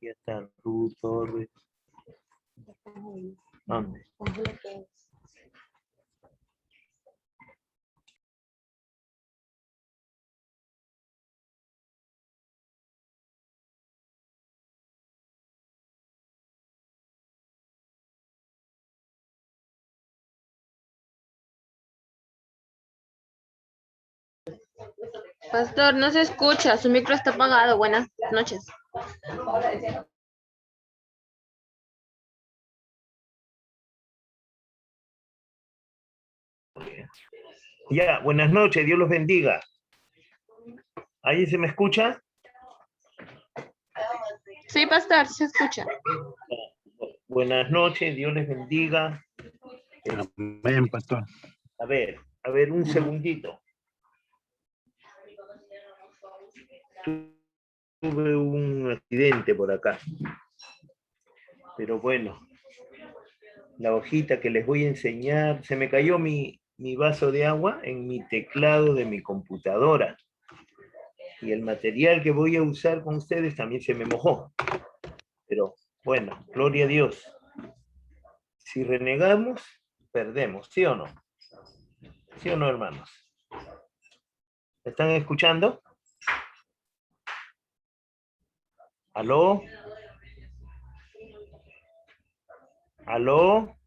Ya está Ruth Torres. ¿Dónde? Pastor, no se escucha, su micro está apagado. Buenas noches. Ya, buenas noches, Dios los bendiga. ¿Ahí se me escucha? Sí, pastor, se escucha. Buenas noches, Dios les bendiga. Amén, pastor. A ver, un segundito. tuve un accidente por acá. Pero bueno, la hojita que les voy a enseñar, se me cayó mi vaso de agua en mi teclado de mi computadora. Y el material que voy a usar con ustedes también se me mojó. Pero bueno, gloria a Dios. Si renegamos, perdemos, ¿sí o no? ¿Sí o no, hermanos? ¿Me están escuchando? ¿Aló? ¿Aló?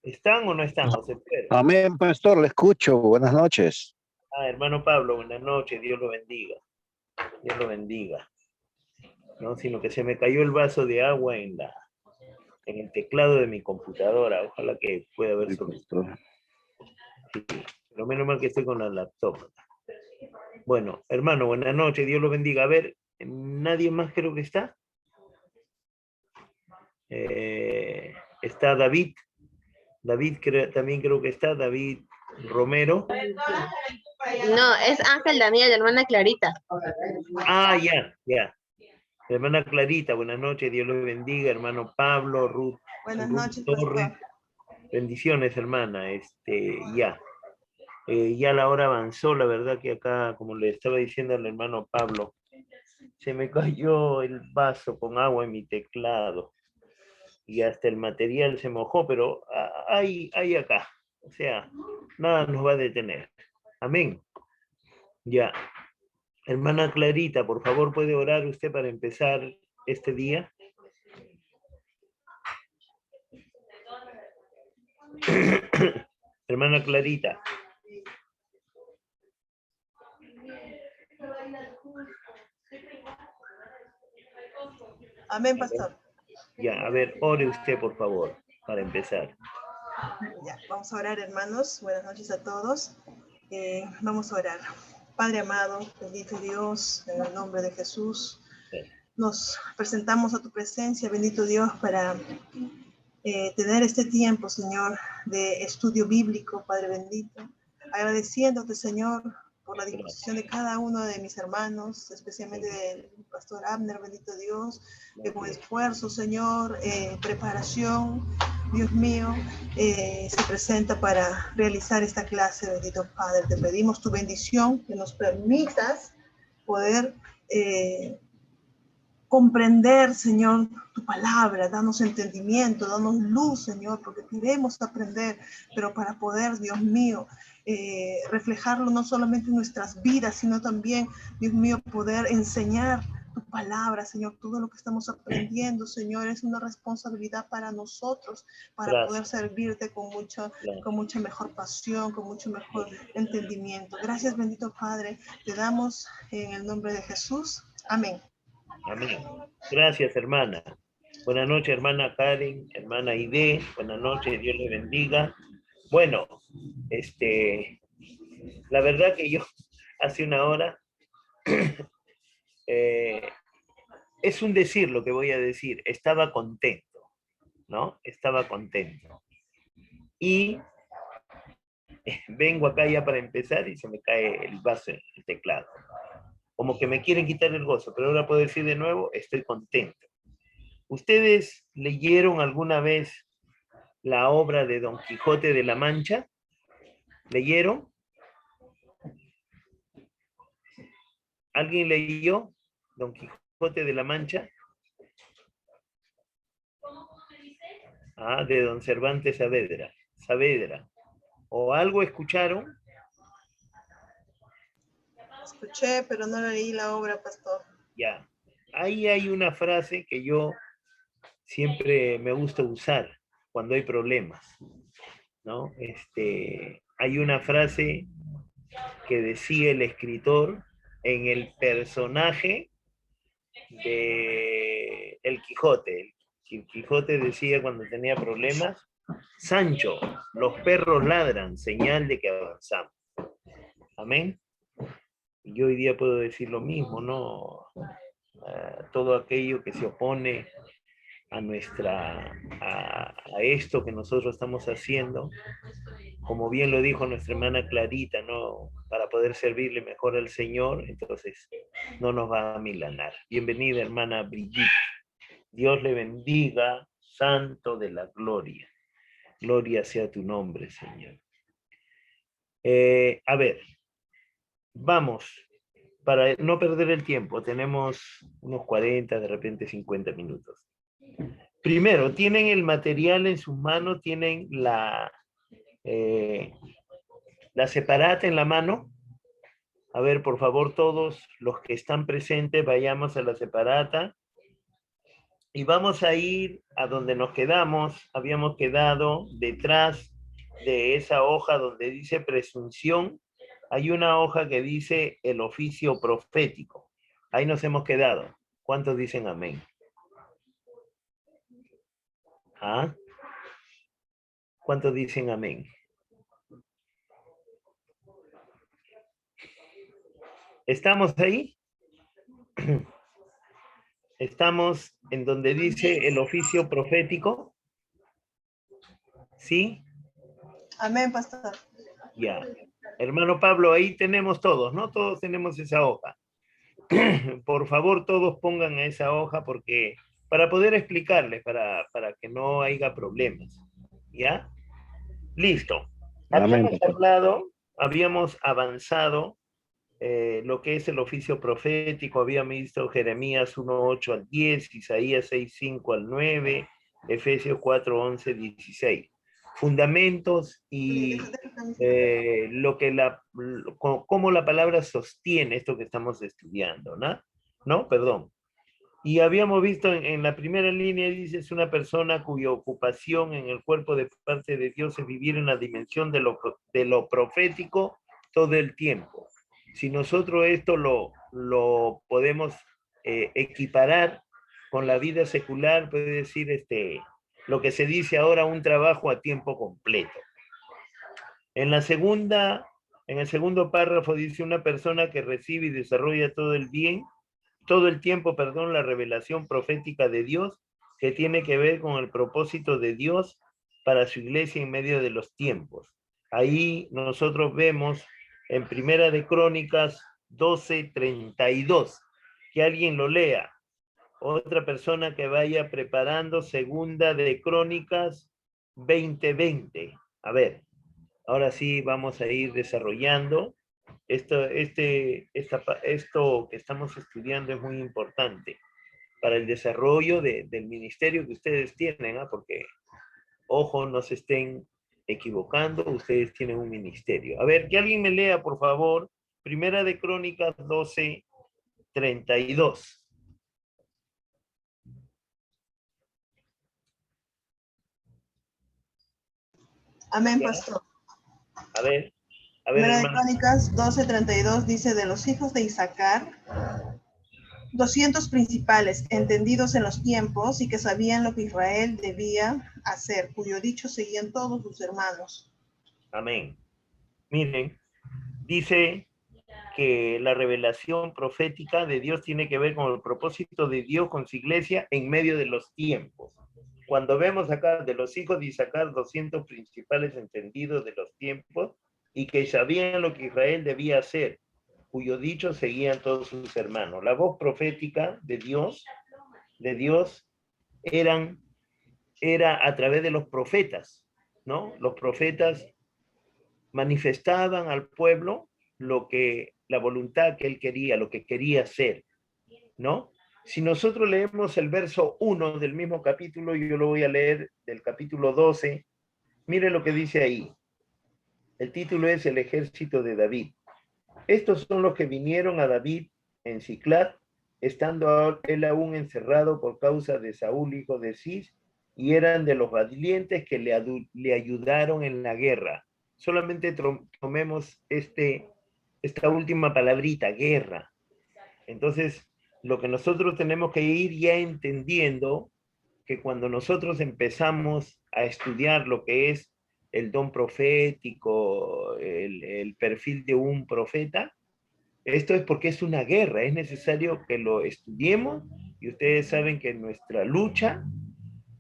¿Están o no están, José Pedro? Amén, pastor, le escucho. Buenas noches. Ah, hermano Pablo, buenas noches, Dios lo bendiga. Dios lo bendiga. No, sino que se me cayó el vaso de agua en el teclado de mi computadora. Ojalá que pueda haber Sí, solución. pastor. Sí, pero menos mal que estoy con la laptop. Bueno, hermano, buenas noches, Dios lo bendiga. A ver, ¿nadie más creo que está? Está David. David también creo que está. David Romero. No, es Ángel Daniel, hermana Clarita. Ah, ya. Hermana Clarita, buenas noches, Dios los bendiga. Hermano Pablo, Ruth. Buenas Ruth noches, Torres. pastor. Bendiciones, hermana. Ya. Ya la hora avanzó, la verdad que acá, como le estaba diciendo al hermano Pablo, se me cayó el vaso con agua en mi teclado y hasta el material se mojó, pero hay acá. O sea, nada nos va a detener. Amén. Ya. Hermana Clarita, por favor, ¿puede orar usted para empezar este día? Hermana Clarita. Amén, pastor. Ya, a ver, ore usted, por favor, para empezar. Ya, vamos a orar, hermanos. Buenas noches a todos. Vamos a orar. Padre amado, bendito Dios, en el nombre de Jesús, nos presentamos a tu presencia, bendito Dios, para tener este tiempo, Señor, de estudio bíblico, Padre bendito. Agradeciéndote, Señor, por la disposición de cada uno de mis hermanos, especialmente del pastor Abner, bendito Dios, que con esfuerzo, Señor, preparación, Dios mío, se presenta para realizar esta clase, bendito Padre. Te pedimos tu bendición, que nos permitas poder comprender, Señor, tu palabra, danos entendimiento, danos luz, Señor, porque queremos aprender, pero para poder, Dios mío, reflejarlo no solamente en nuestras vidas, sino también, Dios mío, poder enseñar tu palabra, Señor. Todo lo que estamos aprendiendo, Señor, es una responsabilidad para nosotros, para poder servirte con mucha mejor pasión, con mucho mejor entendimiento. Gracias, bendito Padre, te damos en el nombre de Jesús. Amén. Amén. Gracias, hermana. Buenas noches, hermana Karen, hermana Ide. Buenas noches, Dios le bendiga. Bueno, la verdad que yo hace una hora es un decir lo que voy a decir. Estaba contento, ¿no? Estaba contento. Y vengo acá ya para empezar y se me cae el vaso en el teclado. Como que me quieren quitar el gozo, pero ahora puedo decir de nuevo, estoy contento. ¿Ustedes leyeron alguna vez la obra de Don Quijote de la Mancha? ¿Leyeron? ¿Alguien leyó Don Quijote de la Mancha? Ah, de Don Cervantes Saavedra. ¿O algo escucharon? Escuché, pero no leí la obra, pastor. Ya. Ahí hay una frase que yo siempre me gusta usar cuando hay problemas, ¿no? Hay una frase que decía el escritor en el personaje de El Quijote. El Quijote decía cuando tenía problemas, Sancho, los perros ladran, señal de que avanzamos. Amén. Y yo hoy día puedo decir lo mismo, ¿no? Todo aquello que se opone a esto que nosotros estamos haciendo, como bien lo dijo nuestra hermana Clarita, ¿no? Para poder servirle mejor al Señor, entonces no nos va a milanar. Bienvenida, hermana Brigitte. Dios le bendiga, Santo de la gloria. Gloria sea tu nombre, Señor. A ver, vamos, para no perder el tiempo, tenemos unos 40, de repente 50 minutos. Primero, tienen el material en sus manos, tienen la separata en la mano. A ver, por favor, todos los que están presentes, vayamos a la separata. Y vamos a ir a donde nos quedamos. Habíamos quedado detrás de esa hoja donde dice presunción. Hay una hoja que dice el oficio profético. Ahí nos hemos quedado. ¿Cuántos dicen amén? ¿Ah? ¿Cuántos dicen amén? ¿Estamos ahí? Estamos en donde dice el oficio profético. ¿Sí? Amén, pastor. Ya. Hermano Pablo, ahí tenemos todos, ¿no? Todos tenemos esa hoja. Por favor, todos pongan esa hoja porque para poder explicarles, para que no haya problemas. ¿Ya? Listo. Amén, pastor. Habíamos avanzado lo que es el oficio profético, habíamos visto Jeremías 1:8 al 10, Isaías 6:5 al 9, Efesios 4:11, 16. Fundamentos y cómo la palabra sostiene esto que estamos estudiando, ¿no? ¿No? Perdón. Y habíamos visto en la primera línea, dice, es una persona cuya ocupación en el cuerpo de parte de Dios es vivir en la dimensión de lo profético todo el tiempo. Si nosotros esto lo podemos equiparar con la vida secular, puede decir lo que se dice ahora un trabajo a tiempo completo. En el segundo párrafo dice una persona que recibe y desarrolla todo el tiempo, la revelación profética de Dios que tiene que ver con el propósito de Dios para su iglesia en medio de los tiempos. Ahí nosotros vemos en Primera de Crónicas 12:32, que alguien lo lea. Otra persona que vaya preparando Segunda de Crónicas 20:20. A ver, ahora sí vamos a ir desarrollando. Esto que estamos estudiando es muy importante para el desarrollo del ministerio que ustedes tienen, porque, ojo, no se estén equivocando, ustedes tienen un ministerio. A ver, que alguien me lea, por favor, Primera de Crónicas 12:32. Amén, ¿Ya? pastor. A ver, Primera de hermano. Crónicas 12:32 dice, de los hijos de Isaacar, 200 principales, entendidos en los tiempos y que sabían lo que Israel debía hacer, cuyo dicho seguían todos sus hermanos. Amén. Miren, dice que la revelación profética de Dios tiene que ver con el propósito de Dios con su iglesia en medio de los tiempos. Cuando vemos acá de los hijos de Isaacar, 200 principales entendidos de los tiempos y que sabían lo que Israel debía hacer, cuyo dicho seguían todos sus hermanos. La voz profética de Dios era a través de los profetas, ¿no? Los profetas manifestaban al pueblo la voluntad que él quería, lo que quería hacer, ¿no? Si nosotros leemos el verso 1 del mismo capítulo, yo lo voy a leer del capítulo 12, mire lo que dice ahí. El título es El ejército de David. Estos son los que vinieron a David en Siclag, estando él aún encerrado por causa de Saúl, hijo de Cis, y eran de los valientes que le ayudaron en la guerra. Solamente tomemos esta última palabrita, guerra. Entonces, lo que nosotros tenemos que ir ya entendiendo que cuando nosotros empezamos a estudiar lo que es el don profético, el perfil de un profeta, esto es porque es una guerra, es necesario que lo estudiemos y ustedes saben que nuestra lucha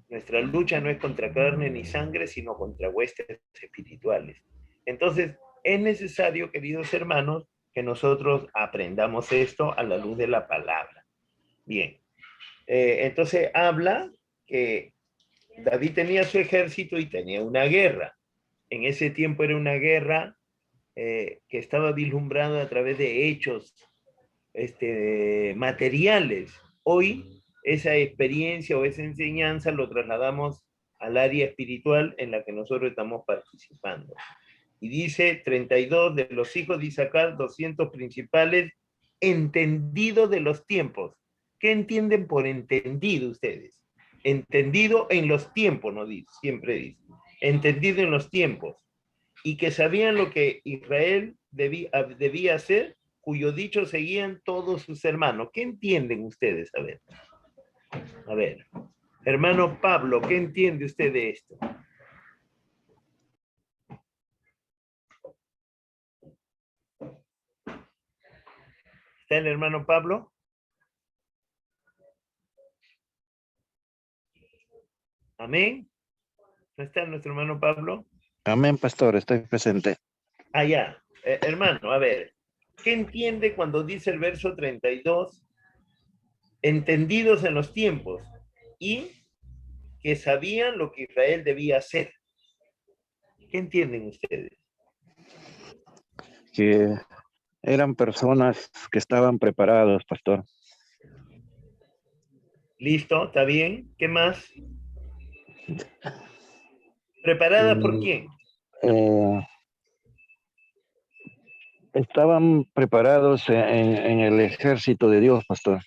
no es contra carne ni sangre, sino contra huestes espirituales. Entonces, es necesario, queridos hermanos, que nosotros aprendamos esto a la luz de la palabra. Bien. Entonces habla que David tenía su ejército y tenía una guerra. En ese tiempo era una guerra que estaba vislumbrada a través de hechos materiales. Hoy esa experiencia o esa enseñanza lo trasladamos al área espiritual en la que nosotros estamos participando. Y dice 32 de los hijos de Isaacar, 200 principales, entendidos de los tiempos. ¿Qué entienden por entendido ustedes? Entendido en los tiempos, no dice, siempre dice. Entendido en los tiempos. Y que sabían lo que Israel debía hacer, cuyo dicho seguían todos sus hermanos. ¿Qué entienden ustedes? A ver, hermano Pablo, ¿qué entiende usted de esto? ¿Está el hermano Pablo? Amén. ¿No está nuestro hermano Pablo? Amén, pastor, estoy presente. Ya. Hermano, a ver, ¿qué entiende cuando dice el verso 32? Entendidos en los tiempos y que sabían lo que Israel debía hacer. ¿Qué entienden ustedes? Que eran personas que estaban preparados, pastor. ¿Listo? ¿Está bien? ¿Qué más? ¿Preparadas por quién? Estaban preparados en el ejército de Dios, pastor.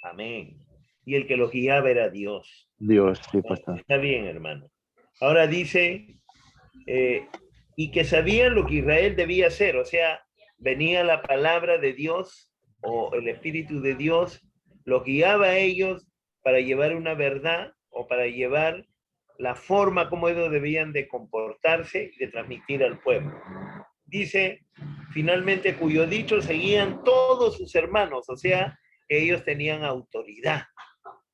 Amén. Y el que los guiaba era Dios. Dios, sí, pastor. Está bien, hermano. Ahora dice, y que sabían lo que Israel debía hacer, o sea, venía la palabra de Dios o el Espíritu de Dios, los guiaba a ellos para llevar una verdad o para llevar la forma como ellos debían de comportarse y de transmitir al pueblo. Dice, finalmente, cuyo dicho seguían todos sus hermanos, o sea, que ellos tenían autoridad,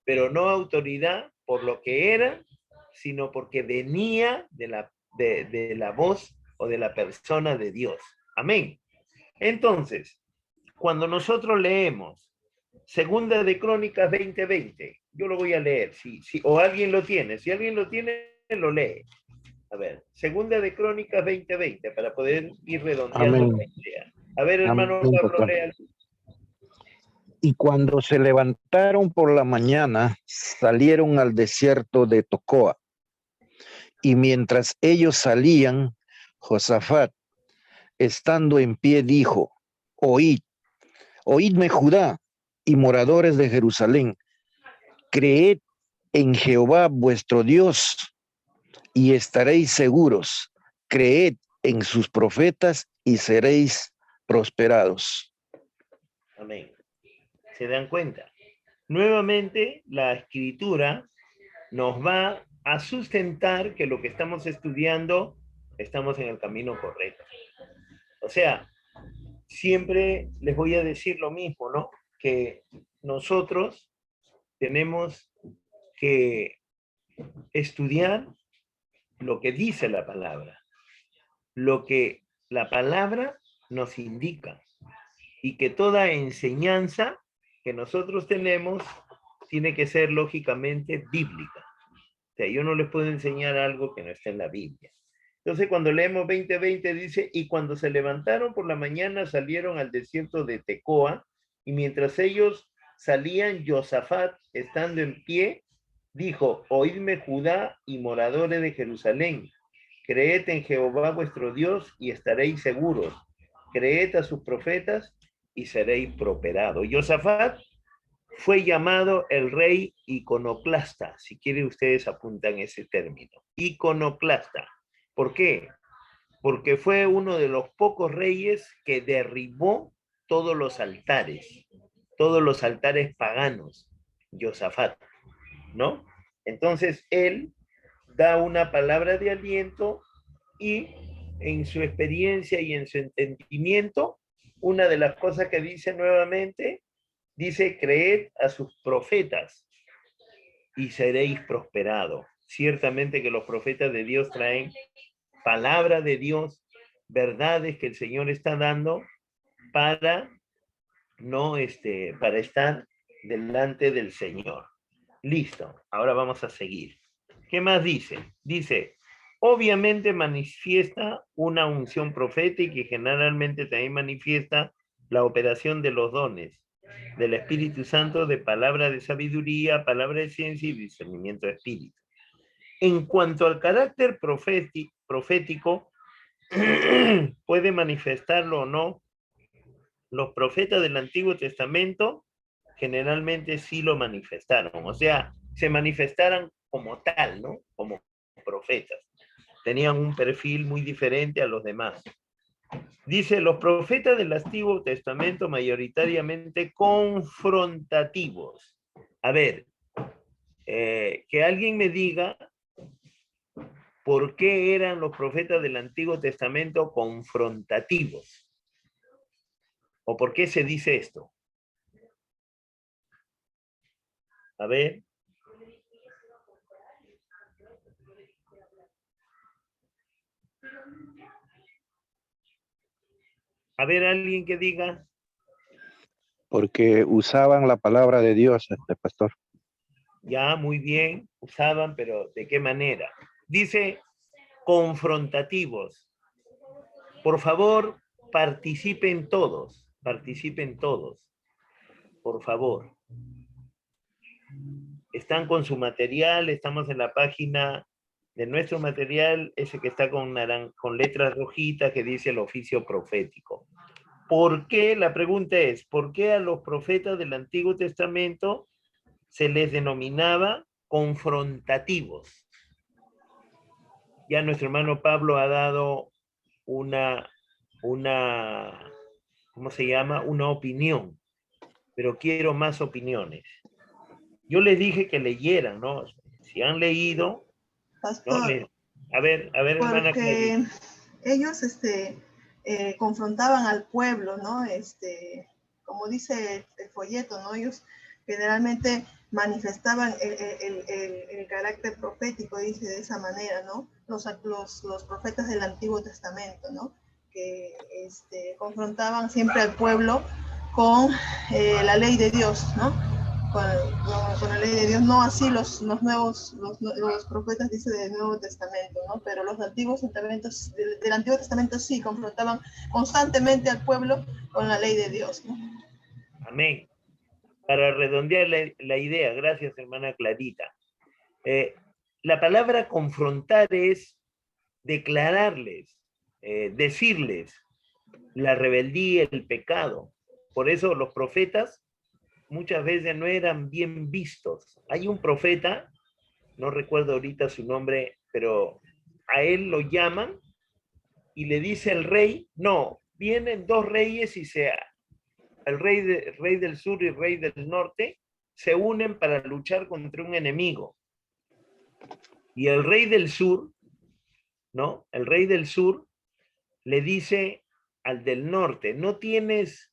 pero no autoridad por lo que era, sino porque venía de la voz o de la persona de Dios. Amén. Entonces, cuando nosotros leemos Segunda de Crónicas 20:20, yo lo voy a leer, o alguien lo tiene, si alguien lo tiene, lo lee. A ver, Segunda de Crónicas 20:20, para poder ir redondeando la idea. A ver, hermano Amén, Pablo, lea. Y cuando se levantaron por la mañana, salieron al desierto de Tocoa. Y mientras ellos salían, Josafat, estando en pie, dijo: oídme Judá y moradores de Jerusalén, creed en Jehová vuestro Dios y estaréis seguros, creed en sus profetas y seréis prosperados. Amén. ¿Se dan cuenta? Nuevamente, la escritura nos va a sustentar que lo que estamos estudiando, estamos en el camino correcto. O sea, siempre les voy a decir lo mismo, ¿no? Que nosotros tenemos que estudiar lo que dice la palabra, lo que la palabra nos indica, y que toda enseñanza que nosotros tenemos tiene que ser lógicamente bíblica. O sea, yo no les puedo enseñar algo que no está en la Biblia. Entonces, cuando leemos 20:20 dice, y cuando se levantaron por la mañana salieron al desierto de Tecoa, y mientras ellos salían, Josafat, estando en pie, dijo, oídme Judá y moradores de Jerusalén, creed en Jehová vuestro Dios y estaréis seguros, creed a sus profetas y seréis prosperados. Josafat fue llamado el rey iconoclasta, si quieren ustedes apuntan ese término, iconoclasta. ¿Por qué? Porque fue uno de los pocos reyes que derribó todos los altares paganos, Josafat, ¿no? Entonces él da una palabra de aliento y en su experiencia y en su entendimiento, una de las cosas que dice nuevamente, dice, creed a sus profetas y seréis prosperados. Ciertamente que los profetas de Dios traen palabra de Dios verdades que el Señor está dando para no, para estar delante del Señor. Listo, ahora vamos a seguir. ¿Qué más dice? Dice, obviamente manifiesta una unción profética y generalmente también manifiesta la operación de los dones del Espíritu Santo, de palabra de sabiduría, palabra de ciencia y discernimiento de espíritu. En cuanto al carácter profético, puede manifestarlo o no. Los profetas del Antiguo Testamento generalmente sí lo manifestaron, o sea, se manifestaron como tal, ¿no? Como profetas. Tenían un perfil muy diferente a los demás. Dice, los profetas del Antiguo Testamento mayoritariamente confrontativos. A ver, que alguien me diga por qué eran los profetas del Antiguo Testamento confrontativos. ¿O por qué se dice esto? A ver. A ver, alguien que diga. Porque usaban la palabra de Dios, pastor. Ya, muy bien, usaban, pero ¿de qué manera? Dice, confrontativos. Por favor, participen todos, por favor. Están con su material, estamos en la página de nuestro material, ese que está con letras rojitas que dice el oficio profético. ¿Por qué? La pregunta es, ¿por qué a los profetas del Antiguo Testamento se les denominaba confrontativos? Ya nuestro hermano Pablo ha dado una, ¿cómo se llama? Una opinión, pero quiero más opiniones. Yo les dije que leyeran, ¿no? Si han leído, Pastor, ¿no? A ver, hermana porque Clarita. ellos confrontaban al pueblo, ¿no? Como dice el folleto, ¿no? Ellos generalmente manifestaban el carácter profético, dice de esa manera, ¿no? Los profetas del Antiguo Testamento, ¿no? Que confrontaban siempre al pueblo con la ley de Dios, ¿no? Con la ley de Dios, no así los profetas, dice, del Nuevo Testamento, ¿no? Pero los antiguos testamentos, del Antiguo Testamento sí confrontaban constantemente al pueblo con la ley de Dios, ¿no? Amén. Para redondear la idea, gracias hermana Clarita. La palabra confrontar es declararles, decirles la rebeldía, el pecado. Por eso los profetas muchas veces no eran bien vistos. Hay un profeta, no recuerdo ahorita su nombre, pero a él lo llaman y le dice el rey, no, vienen dos reyes y el rey del sur y el rey del norte se unen para luchar contra un enemigo. Y el rey del sur, ¿no? El rey del sur le dice al del norte, no tienes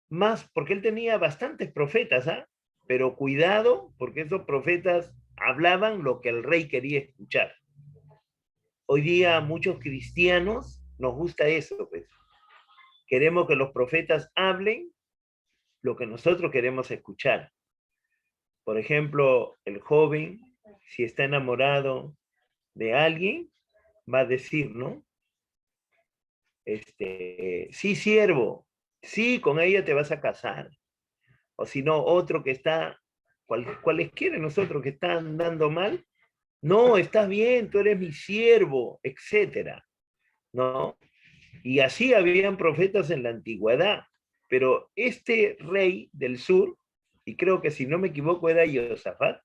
más, porque él tenía bastantes profetas, ¿ah? Pero cuidado, porque esos profetas hablaban lo que el rey quería escuchar. Hoy día muchos cristianos nos gusta eso, pues. Queremos que los profetas hablen lo que nosotros queremos escuchar. Por ejemplo, el joven, si está enamorado de alguien, va a decir, ¿no? Sí, siervo, sí, con ella te vas a casar. O si no, otro que está, cualesquiera de nosotros que están dando mal, no, estás bien, tú eres mi siervo, etcétera, ¿no? Y así habían profetas en la antigüedad, pero este rey del sur, y creo que si no me equivoco era Josafat,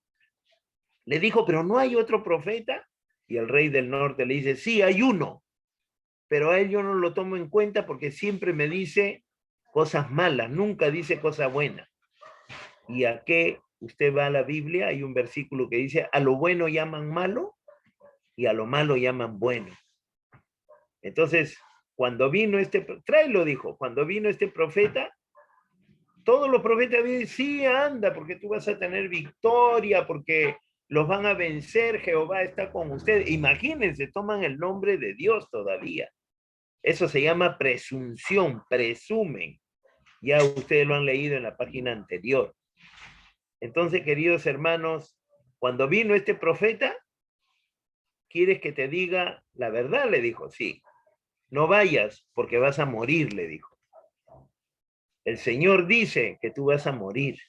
le dijo, pero no hay otro profeta, y el rey del norte le dice, sí, hay uno, pero a él yo no lo tomo en cuenta porque siempre me dice cosas malas, nunca dice cosas buenas. ¿Y a qué usted va a la Biblia? Hay un versículo que dice, a lo bueno llaman malo y a lo malo llaman bueno. Entonces, cuando vino tráelo, dijo, cuando vino este profeta, todos los profetas dicen, sí, anda, porque tú vas a tener victoria, porque los van a vencer, Jehová está con ustedes. Imagínense, toman el nombre de Dios todavía. Eso se llama presunción, presumen. Ya ustedes lo han leído en la página anterior. Entonces, queridos hermanos, cuando vino este profeta, ¿quieres que te diga la verdad? Le dijo, sí. No vayas porque vas a morir, le dijo. El Señor dice que tú vas a morir.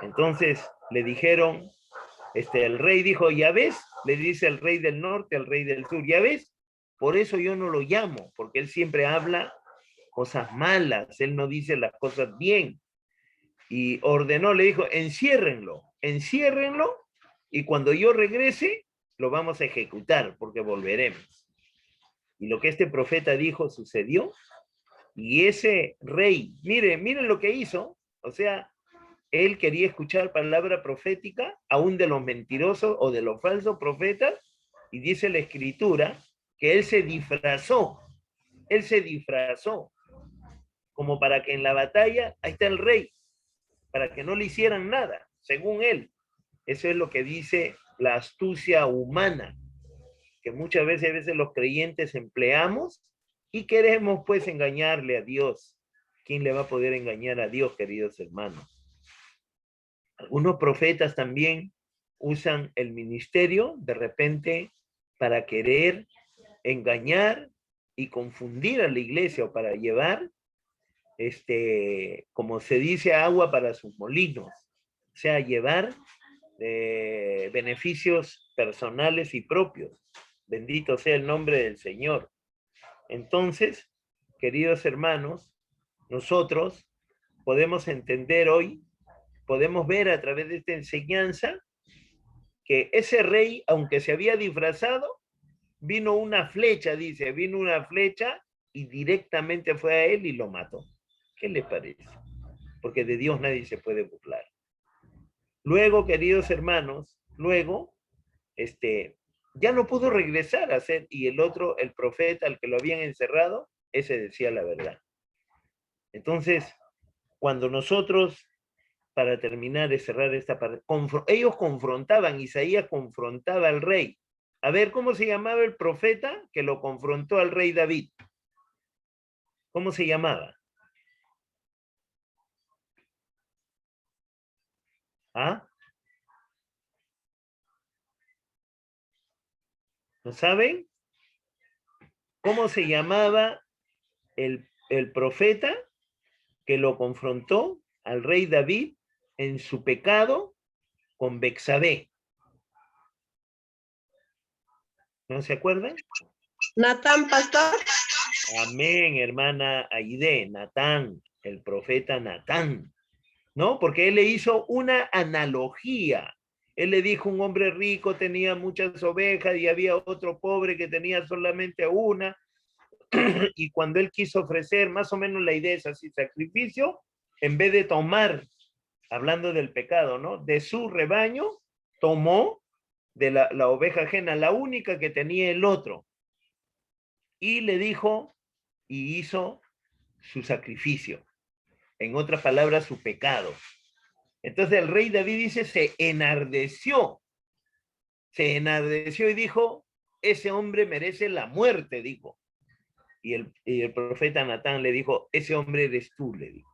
Entonces le dijeron, el rey dijo, ya ves, le dice el rey del norte al rey del sur, ya ves, por eso yo no lo llamo, porque él siempre habla cosas malas, él no dice las cosas bien. Y ordenó, le dijo, enciérrenlo, y cuando yo regrese, lo vamos a ejecutar, porque volveremos. Y lo que este profeta dijo sucedió, y ese rey, miren lo que hizo, o sea, él quería escuchar palabra profética, aún de los mentirosos o de los falsos profetas, y dice la escritura que él se disfrazó, como para que en la batalla, ahí está el rey, para que no le hicieran nada, según él. Eso es lo que dice la astucia humana, que muchas veces los creyentes empleamos y queremos pues engañarle a Dios. ¿Quién le va a poder engañar a Dios, queridos hermanos? Algunos profetas también usan el ministerio de repente para querer engañar y confundir a la iglesia o para llevar, como se dice, agua para sus molinos. O sea, llevar beneficios personales y propios. Bendito sea el nombre del Señor. Entonces, queridos hermanos, nosotros podemos entender hoy, podemos ver a través de esta enseñanza que ese rey, aunque se había disfrazado, vino una flecha y directamente fue a él y lo mató. ¿Qué les parece? Porque de Dios nadie se puede burlar. Luego, queridos hermanos, ya no pudo regresar a ser, y el otro, el profeta al que lo habían encerrado, ese decía la verdad. Entonces, cuando nosotros, para terminar de cerrar esta parte, ellos confrontaban, Isaías confrontaba al rey. A ver, ¿cómo se llamaba el profeta que lo confrontó al rey David? ¿Cómo se llamaba? ¿Ah? ¿No saben? ¿Cómo se llamaba el profeta que lo confrontó al rey David en su pecado con Bexabé? ¿No se acuerdan? Natán, pastor. Amén, hermana Aide, Natán, el profeta Natán, ¿no? Porque él le hizo una analogía. Él le dijo, un hombre rico tenía muchas ovejas y había otro pobre que tenía solamente una. Y cuando él quiso ofrecer, más o menos la idea es así, sacrificio, en vez de tomar, hablando del pecado, ¿no? De su rebaño, tomó de la oveja ajena, la única que tenía el otro, y le dijo, y hizo su sacrificio. En otras palabras, su pecado. Entonces el rey David dice, se enardeció y dijo, ese hombre merece la muerte, dijo. Y el profeta Natán le dijo, ese hombre eres tú, le dijo.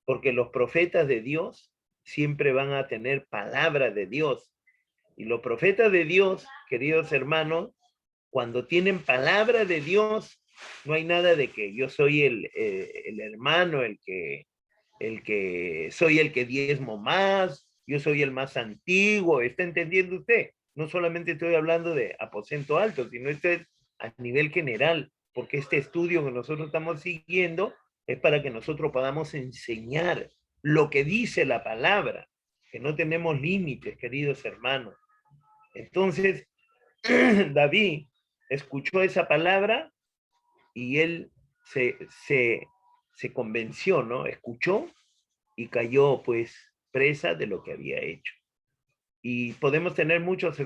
Porque los profetas de Dios siempre van a tener palabra de Dios. Y los profetas de Dios, queridos hermanos, cuando tienen palabra de Dios, no hay nada de que yo soy el hermano, el que soy el que diezmo más, yo soy el más antiguo. ¿Está entendiendo usted? No solamente estoy hablando de aposento alto, sino esto es a nivel general, porque este estudio que nosotros estamos siguiendo es para que nosotros podamos enseñar lo que dice la palabra, que no tenemos límites, queridos hermanos. Entonces, David escuchó esa palabra y él se convenció, ¿no? Escuchó y cayó, pues, presa de lo que había hecho. Y podemos tener muchos,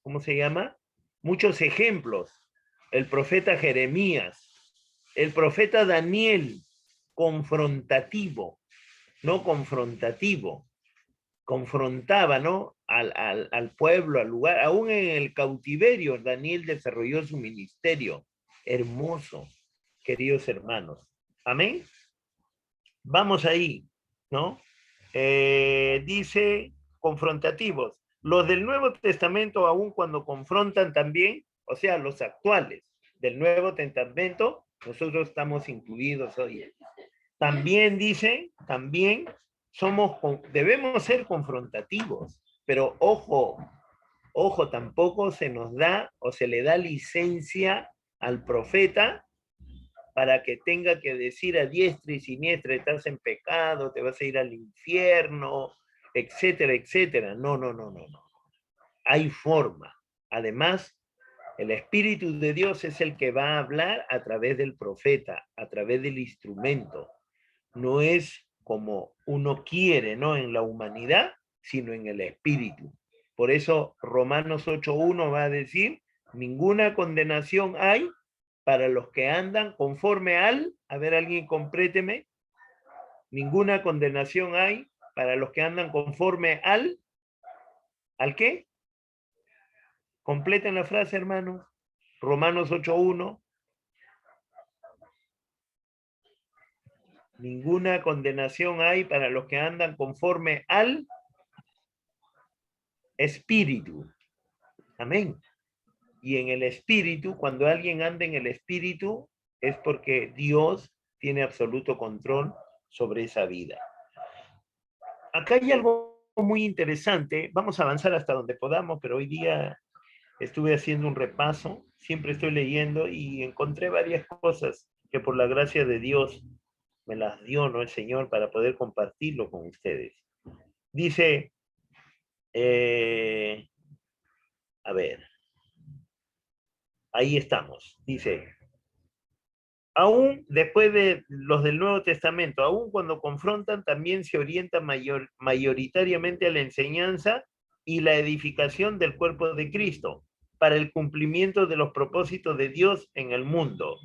¿cómo se llama? Muchos ejemplos. El profeta Jeremías, el profeta Daniel, confrontativo, no confrontativo, confrontaba, ¿no? al pueblo, al lugar. Aún en el cautiverio, Daniel desarrolló su ministerio. Hermoso, queridos hermanos. Amén. Vamos ahí, ¿no? Dice confrontativos. Los del Nuevo Testamento, aún cuando confrontan también, o sea, los actuales del Nuevo Testamento, nosotros estamos incluidos hoy. También dice, también debemos ser confrontativos, pero ojo, tampoco se nos da o se le da licencia al profeta para que tenga que decir a diestra y siniestra, estás en pecado, te vas a ir al infierno, etcétera, etcétera. No. Hay forma. Además, el Espíritu de Dios es el que va a hablar a través del profeta, a través del instrumento. No es como uno quiere, ¿no? En la humanidad, sino en el Espíritu. Por eso Romanos 8:1 va a decir, ninguna condenación hay para los que andan conforme a ver, alguien compléteme, ninguna condenación hay para los que andan conforme ¿al qué? Completen la frase, hermanos. Romanos 8:1. Ninguna condenación hay para los que andan conforme al Espíritu. Amén. Y en el Espíritu, cuando alguien anda en el Espíritu, es porque Dios tiene absoluto control sobre esa vida. Acá hay algo muy interesante. Vamos a avanzar hasta donde podamos, pero hoy día estuve haciendo un repaso, siempre estoy leyendo y encontré varias cosas que por la gracia de Dios me las dio, ¿no? El Señor para poder compartirlo con ustedes. Dice, a ver, ahí estamos. Dice, aún después de los del Nuevo Testamento, aún cuando confrontan, también se orientan mayoritariamente a la enseñanza y la edificación del cuerpo de Cristo para el cumplimiento de los propósitos de Dios en el mundo.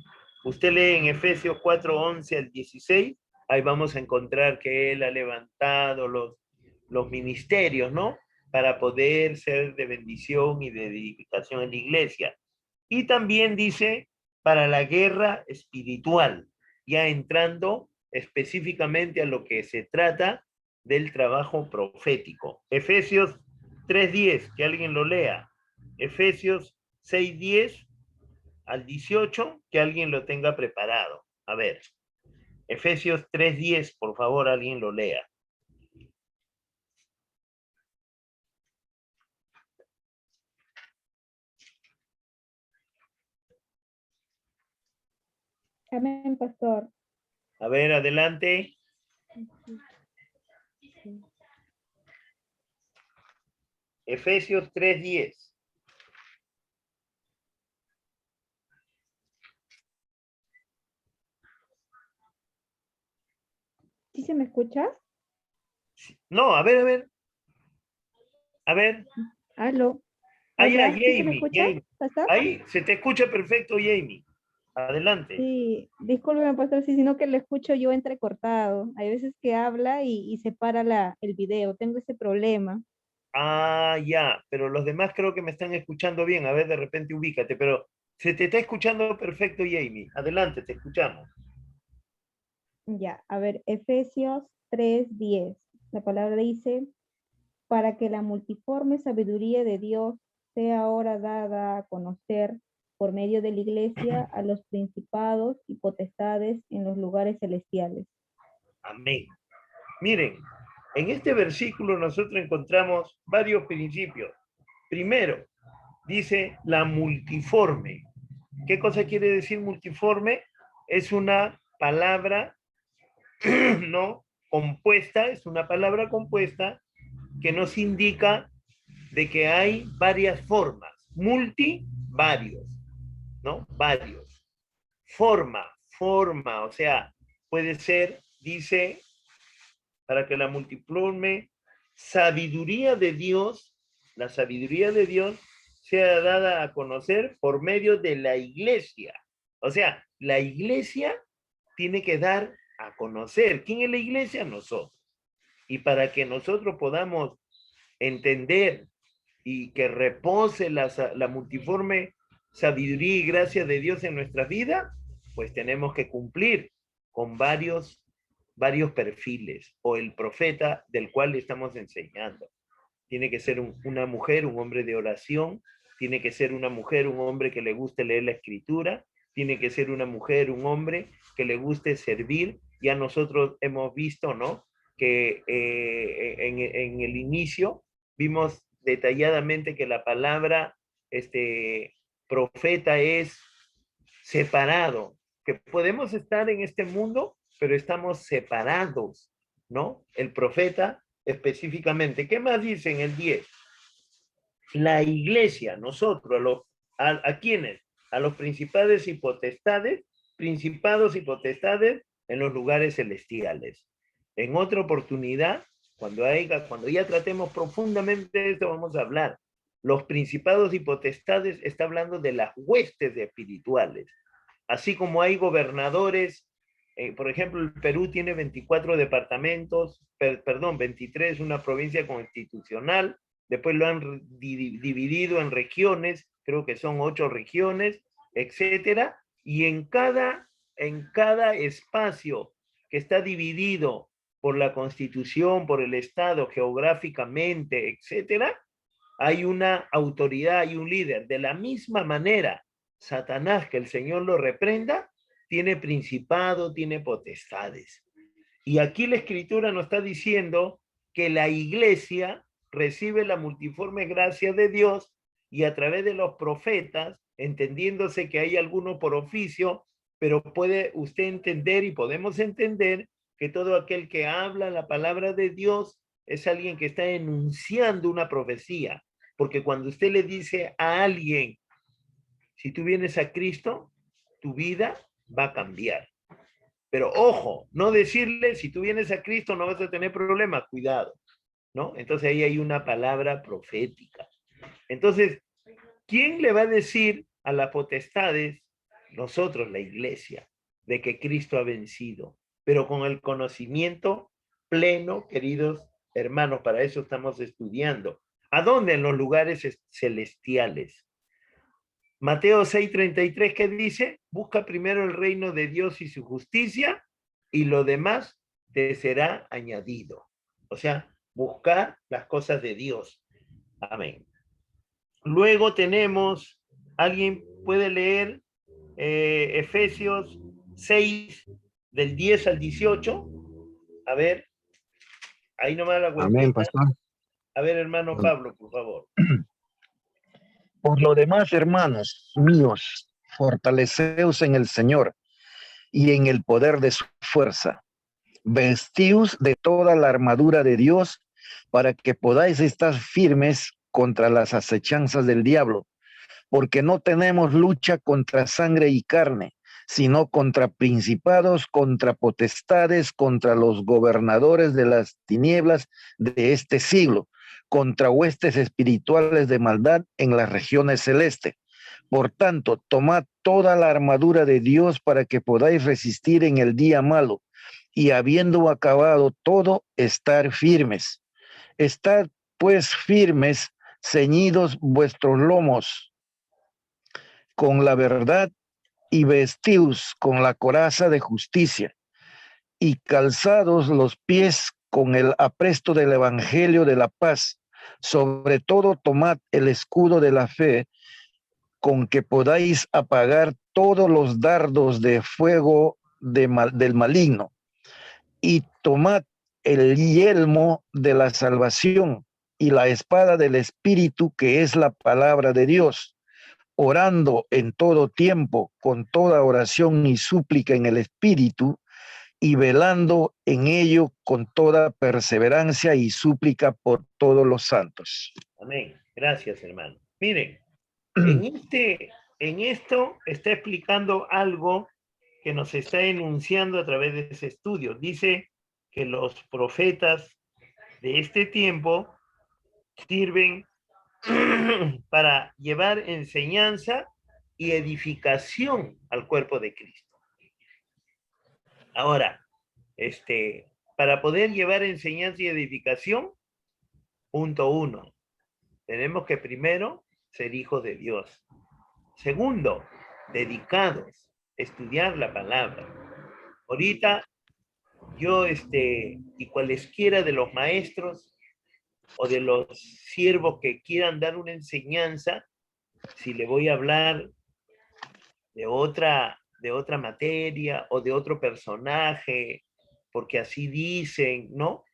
Usted lee en Efesios 4:11 al 16, ahí vamos a encontrar que Él ha levantado los ministerios, ¿no? Para poder ser de bendición y de edificación en la iglesia. Y también dice, para la guerra espiritual, ya entrando específicamente a lo que se trata del trabajo profético. Efesios 3:10, que alguien lo lea. Efesios 6:10 al 18, que alguien lo tenga preparado. A ver, Efesios 3:10, por favor, alguien lo lea. Amén, pastor. A ver, adelante. Efesios 3:10. ¿Sí se me escucha? No, a ver. A ver. Aló. Ahí, Hola, ¿sí se me Jamie, escucha, pastor? Ahí se te escucha perfecto, Jamie. Adelante. Sí, discúlpeme, pastor, sí, sino que lo escucho yo entrecortado. Hay veces que habla y se para el video. Tengo ese problema. Ah, ya, pero los demás creo que me están escuchando bien. A ver, de repente ubícate, pero se te está escuchando perfecto, Jamie. Adelante, te escuchamos. Ya, a ver, Efesios 3:10. La palabra dice, para que la multiforme sabiduría de Dios sea ahora dada a conocer por medio de la iglesia a los principados y potestades en los lugares celestiales. Amén. Miren, en este versículo nosotros encontramos varios principios. Primero, dice la multiforme. ¿Qué cosa quiere decir multiforme? Es una palabra, ¿no? Compuesta, es una palabra compuesta que nos indica de que hay varias formas. Multi, varios, ¿no? Varios. Forma, o sea, puede ser, dice, para que la multiforme sabiduría de Dios, la sabiduría de Dios sea dada a conocer por medio de la iglesia. O sea, la iglesia tiene que dar a conocer. ¿Quién es la iglesia? Nosotros. Y para que nosotros podamos entender y que repose la multiforme sabiduría y gracia de Dios en nuestra vida, pues tenemos que cumplir con varios perfiles, o el profeta del cual le estamos enseñando. Tiene que ser una mujer, un hombre de oración, tiene que ser una mujer, un hombre que le guste leer la escritura, tiene que ser una mujer, un hombre que le guste servir. Ya nosotros hemos visto, ¿no?, que en el inicio vimos detalladamente que la palabra profeta es separado, que podemos estar en este mundo, pero estamos separados, ¿no? El profeta específicamente. ¿Qué más dice en el 10? La iglesia, nosotros, ¿a quiénes? A los principados y potestades en los lugares celestiales. En otra oportunidad, cuando ya tratemos profundamente esto, vamos a hablar. Los principados y potestades está hablando de las huestes espirituales. Así como hay gobernadores, por ejemplo, el Perú tiene 24 departamentos, 23, una provincia constitucional, después lo han dividido en regiones, creo que son 8 regiones, etcétera, y en cada espacio que está dividido por la Constitución, por el Estado, geográficamente, etcétera, hay una autoridad, hay un líder. De la misma manera, Satanás, que el Señor lo reprenda, tiene principado, tiene potestades. Y aquí la Escritura nos está diciendo que la iglesia recibe la multiforme gracia de Dios, y a través de los profetas, entendiéndose que hay algunos por oficio, pero puede usted entender y podemos entender que todo aquel que habla la palabra de Dios es alguien que está enunciando una profecía. Porque cuando usted le dice a alguien, si tú vienes a Cristo, tu vida va a cambiar. Pero ojo, no decirle, si tú vienes a Cristo no vas a tener problemas, cuidado, ¿no? Entonces ahí hay una palabra profética. Entonces, ¿quién le va a decir a las potestades? Nosotros, la iglesia, de que Cristo ha vencido, pero con el conocimiento pleno, queridos hermanos, para eso estamos estudiando. ¿A dónde? En los lugares celestiales. Mateo 6:33, ¿qué dice? Busca primero el reino de Dios y su justicia, y lo demás te será añadido. O sea, buscar las cosas de Dios. Amén. Luego tenemos, ¿alguien puede leer Efesios 6, del 10 al 18? A ver, ahí nomás la vueltita. Amén, pastor. A ver, hermano Pablo, por favor. Por lo demás, hermanos míos, fortaleceos en el Señor y en el poder de su fuerza. Vestíos de toda la armadura de Dios para que podáis estar firmes contra las acechanzas del diablo, porque no tenemos lucha contra sangre y carne, sino contra principados, contra potestades, contra los gobernadores de las tinieblas de este siglo, contra huestes espirituales de maldad en las regiones celestes. Por tanto, tomad toda la armadura de Dios para que podáis resistir en el día malo, y habiendo acabado todo, estar firmes. Estad pues firmes, ceñidos vuestros lomos con la verdad, y vestíos con la coraza de justicia, y calzados los pies con el apresto del evangelio de la paz. Sobre todo tomad el escudo de la fe, con que podáis apagar todos los dardos de fuego del maligno, y tomad el yelmo de la salvación y la espada del Espíritu, que es la palabra de Dios, orando en todo tiempo con toda oración y súplica en el Espíritu, y velando en ello con toda perseverancia y súplica por todos los santos. Amén. Gracias, hermano. Miren, en esto está explicando algo que nos está enunciando a través de ese estudio. Dice que los profetas de este tiempo sirven para llevar enseñanza y edificación al cuerpo de Cristo. Ahora, para poder llevar enseñanza y edificación, Punto 1. Tenemos que primero ser hijos de Dios. Segundo, dedicados, estudiar la palabra. Ahorita yo, y cualesquiera de los maestros o de los siervos que quieran dar una enseñanza, si le voy a hablar de otra materia o de otro personaje, porque así dicen, ¿no?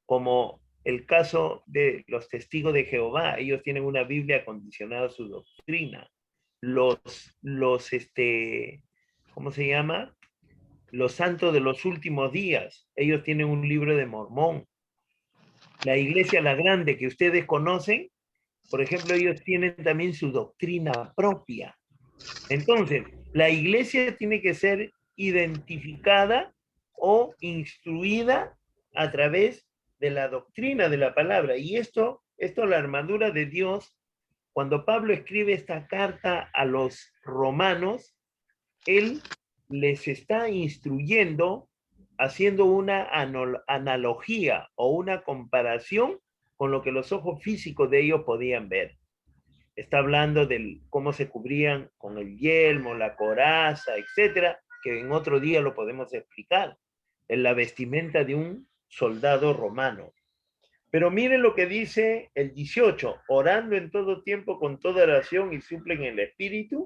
Como el caso de los testigos de Jehová, ellos tienen una Biblia acondicionada a su doctrina. ¿Cómo se llama? Los santos de los últimos días, ellos tienen un libro de Mormón. La iglesia, la grande, que ustedes conocen, por ejemplo, ellos tienen también su doctrina propia. Entonces, la iglesia tiene que ser identificada o instruida a través de la doctrina de la palabra. Y esto, la armadura de Dios, cuando Pablo escribe esta carta a los romanos, él les está instruyendo, haciendo una analogía o una comparación con lo que los ojos físicos de ellos podían ver. Está hablando de cómo se cubrían con el yelmo, la coraza, etcétera, que en otro día lo podemos explicar, en la vestimenta de un soldado romano. Pero miren lo que dice el 18, orando en todo tiempo con toda oración y suplen en el Espíritu,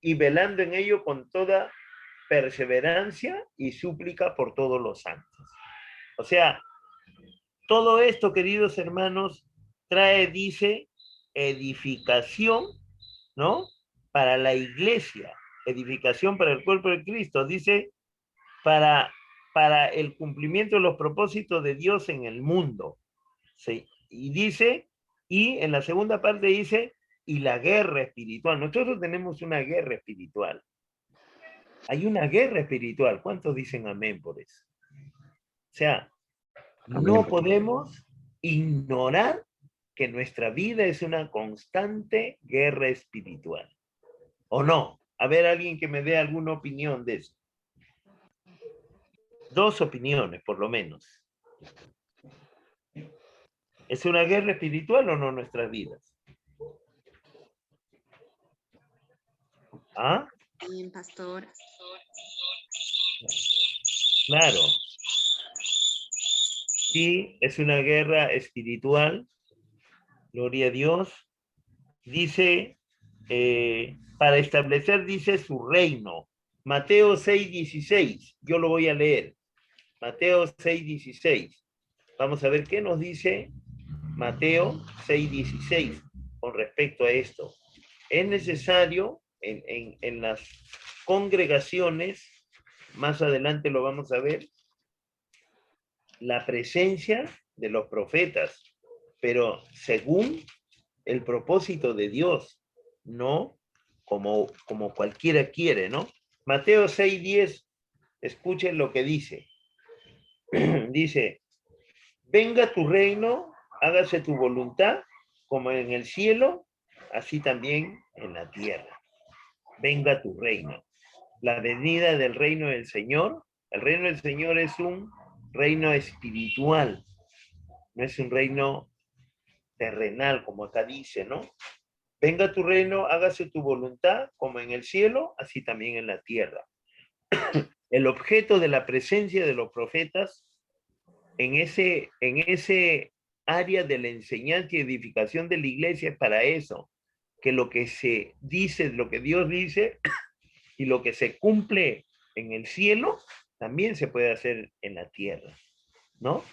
y velando en ello con toda perseverancia y súplica por todos los santos. O sea, todo esto, queridos hermanos, trae, dice, edificación, ¿no? Para la iglesia, edificación para el cuerpo de Cristo, dice, para el cumplimiento de los propósitos de Dios en el mundo. Sí. Y dice, y en la segunda parte dice, y la guerra espiritual. Nosotros tenemos una guerra espiritual. Hay una guerra espiritual. ¿Cuántos dicen amén por eso? O sea, no podemos ignorar que nuestra vida es una constante guerra espiritual. ¿O no? A ver, alguien que me dé alguna opinión de eso. 2 opiniones, por lo menos. ¿Es una guerra espiritual o no nuestras vidas? ¿Ah? Bien, pastor. Claro. Sí, es una guerra espiritual. Gloria a Dios. Dice, para establecer, dice, su reino. Mateo 6:16. Yo lo voy a leer. Mateo 6:16. Vamos a ver qué nos dice Mateo 6:16 con respecto a esto. Es necesario en las congregaciones, más adelante lo vamos a ver, la presencia de los profetas, pero según el propósito de Dios, no como cualquiera quiere, ¿no? Mateo 6:10, escuchen lo que dice. Dice, venga tu reino, hágase tu voluntad, como en el cielo, así también en la tierra. Venga tu reino. La venida del reino del Señor, el reino del Señor es un reino espiritual, no es un reino terrenal, como acá dice, ¿no? Venga tu reino, hágase tu voluntad, como en el cielo, así también en la tierra. El objeto de la presencia de los profetas en ese área de la enseñanza y edificación de la iglesia es para eso, que lo que se dice, lo que Dios dice y lo que se cumple en el cielo, también se puede hacer en la tierra, ¿no?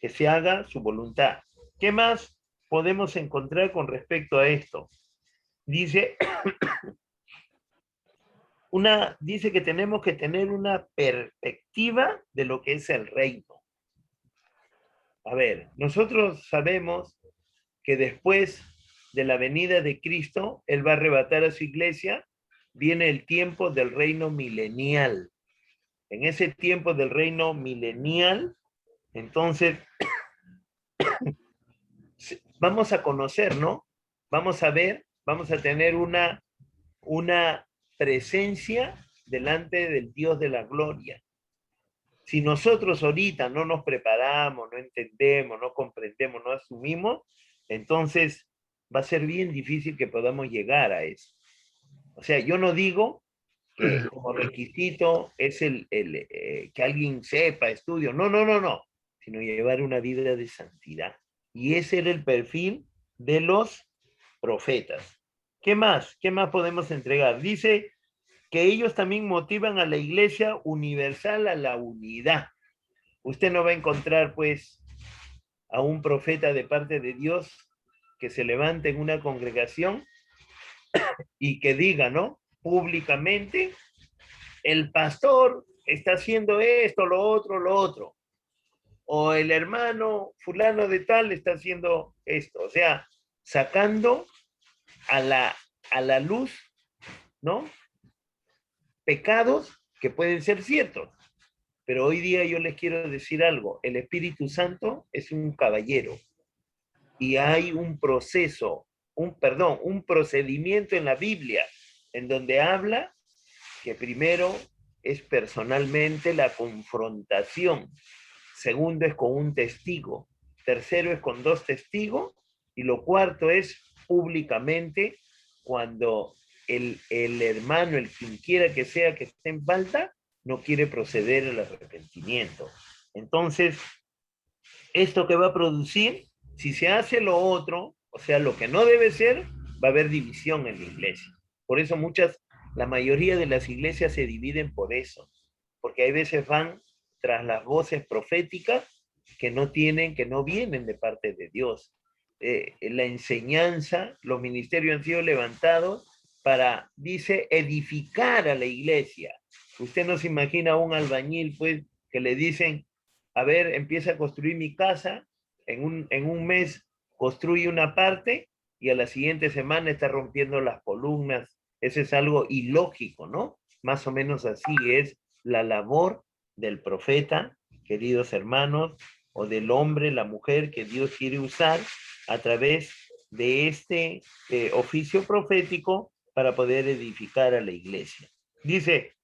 Que se haga su voluntad. ¿Qué más podemos encontrar con respecto a esto? Dice, dice que tenemos que tener una perspectiva de lo que es el reino. A ver, nosotros sabemos que después de la venida de Cristo, Él va a arrebatar a su iglesia, viene el tiempo del reino milenial. En ese tiempo del reino milenial, entonces, vamos a conocer, ¿no? Vamos a ver, vamos a tener una presencia delante del Dios de la gloria. Si nosotros ahorita no nos preparamos, no entendemos, no comprendemos, no asumimos, Entonces, va a ser bien difícil que podamos llegar a eso. O sea, yo no digo que como requisito es que alguien sepa, estudio. No, no, no, no. Sino llevar una vida de santidad. Y ese era el perfil de los profetas. ¿Qué más? ¿Qué más podemos entregar? Dice que ellos también motivan a la iglesia universal a la unidad. Usted no va a encontrar, pues, a un profeta de parte de Dios que se levante en una congregación y que diga, ¿no? Públicamente, el pastor está haciendo esto, lo otro. O el hermano fulano de tal está haciendo esto. O sea, sacando a la luz, ¿no? Pecados que pueden ser ciertos. Pero hoy día yo les quiero decir algo. El Espíritu Santo es un caballero. Y hay un proceso, un procedimiento en la Biblia en donde habla que primero es personalmente la confrontación, segundo es con un testigo, tercero es con 2 testigos y lo cuarto es públicamente cuando el hermano, el quien quiera que sea que esté en falta, no quiere proceder al arrepentimiento. Entonces, ¿esto que va a producir? Si se hace lo otro, o sea, lo que no debe ser, va a haber división en la iglesia. Por eso la mayoría de las iglesias se dividen por eso, porque hay veces van tras las voces proféticas que no vienen de parte de Dios. La enseñanza, los ministerios han sido levantados para, dice, edificar a la iglesia. Usted no se imagina a un albañil, pues, que le dicen, a ver, empieza a construir mi casa, en un mes construye una parte y a la siguiente semana está rompiendo las columnas. Eso es algo ilógico, ¿no? Más o menos así es la labor del profeta, queridos hermanos, o del hombre, la mujer que Dios quiere usar a través de este oficio profético para poder edificar a la iglesia. Dice,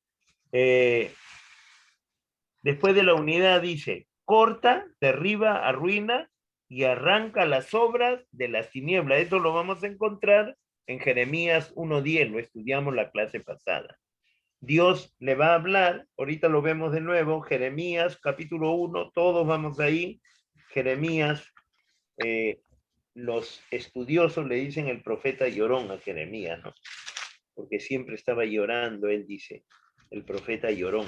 después de la unidad dice, corta, derriba, arruina y arranca las obras de las tinieblas. Esto lo vamos a encontrar en Jeremías 1:10, lo estudiamos la clase pasada. Dios le va a hablar, ahorita lo vemos de nuevo, Jeremías capítulo 1, todos vamos ahí. Jeremías, los estudiosos le dicen el profeta llorón a Jeremías, ¿no? Porque siempre estaba llorando, él dice, el profeta llorón.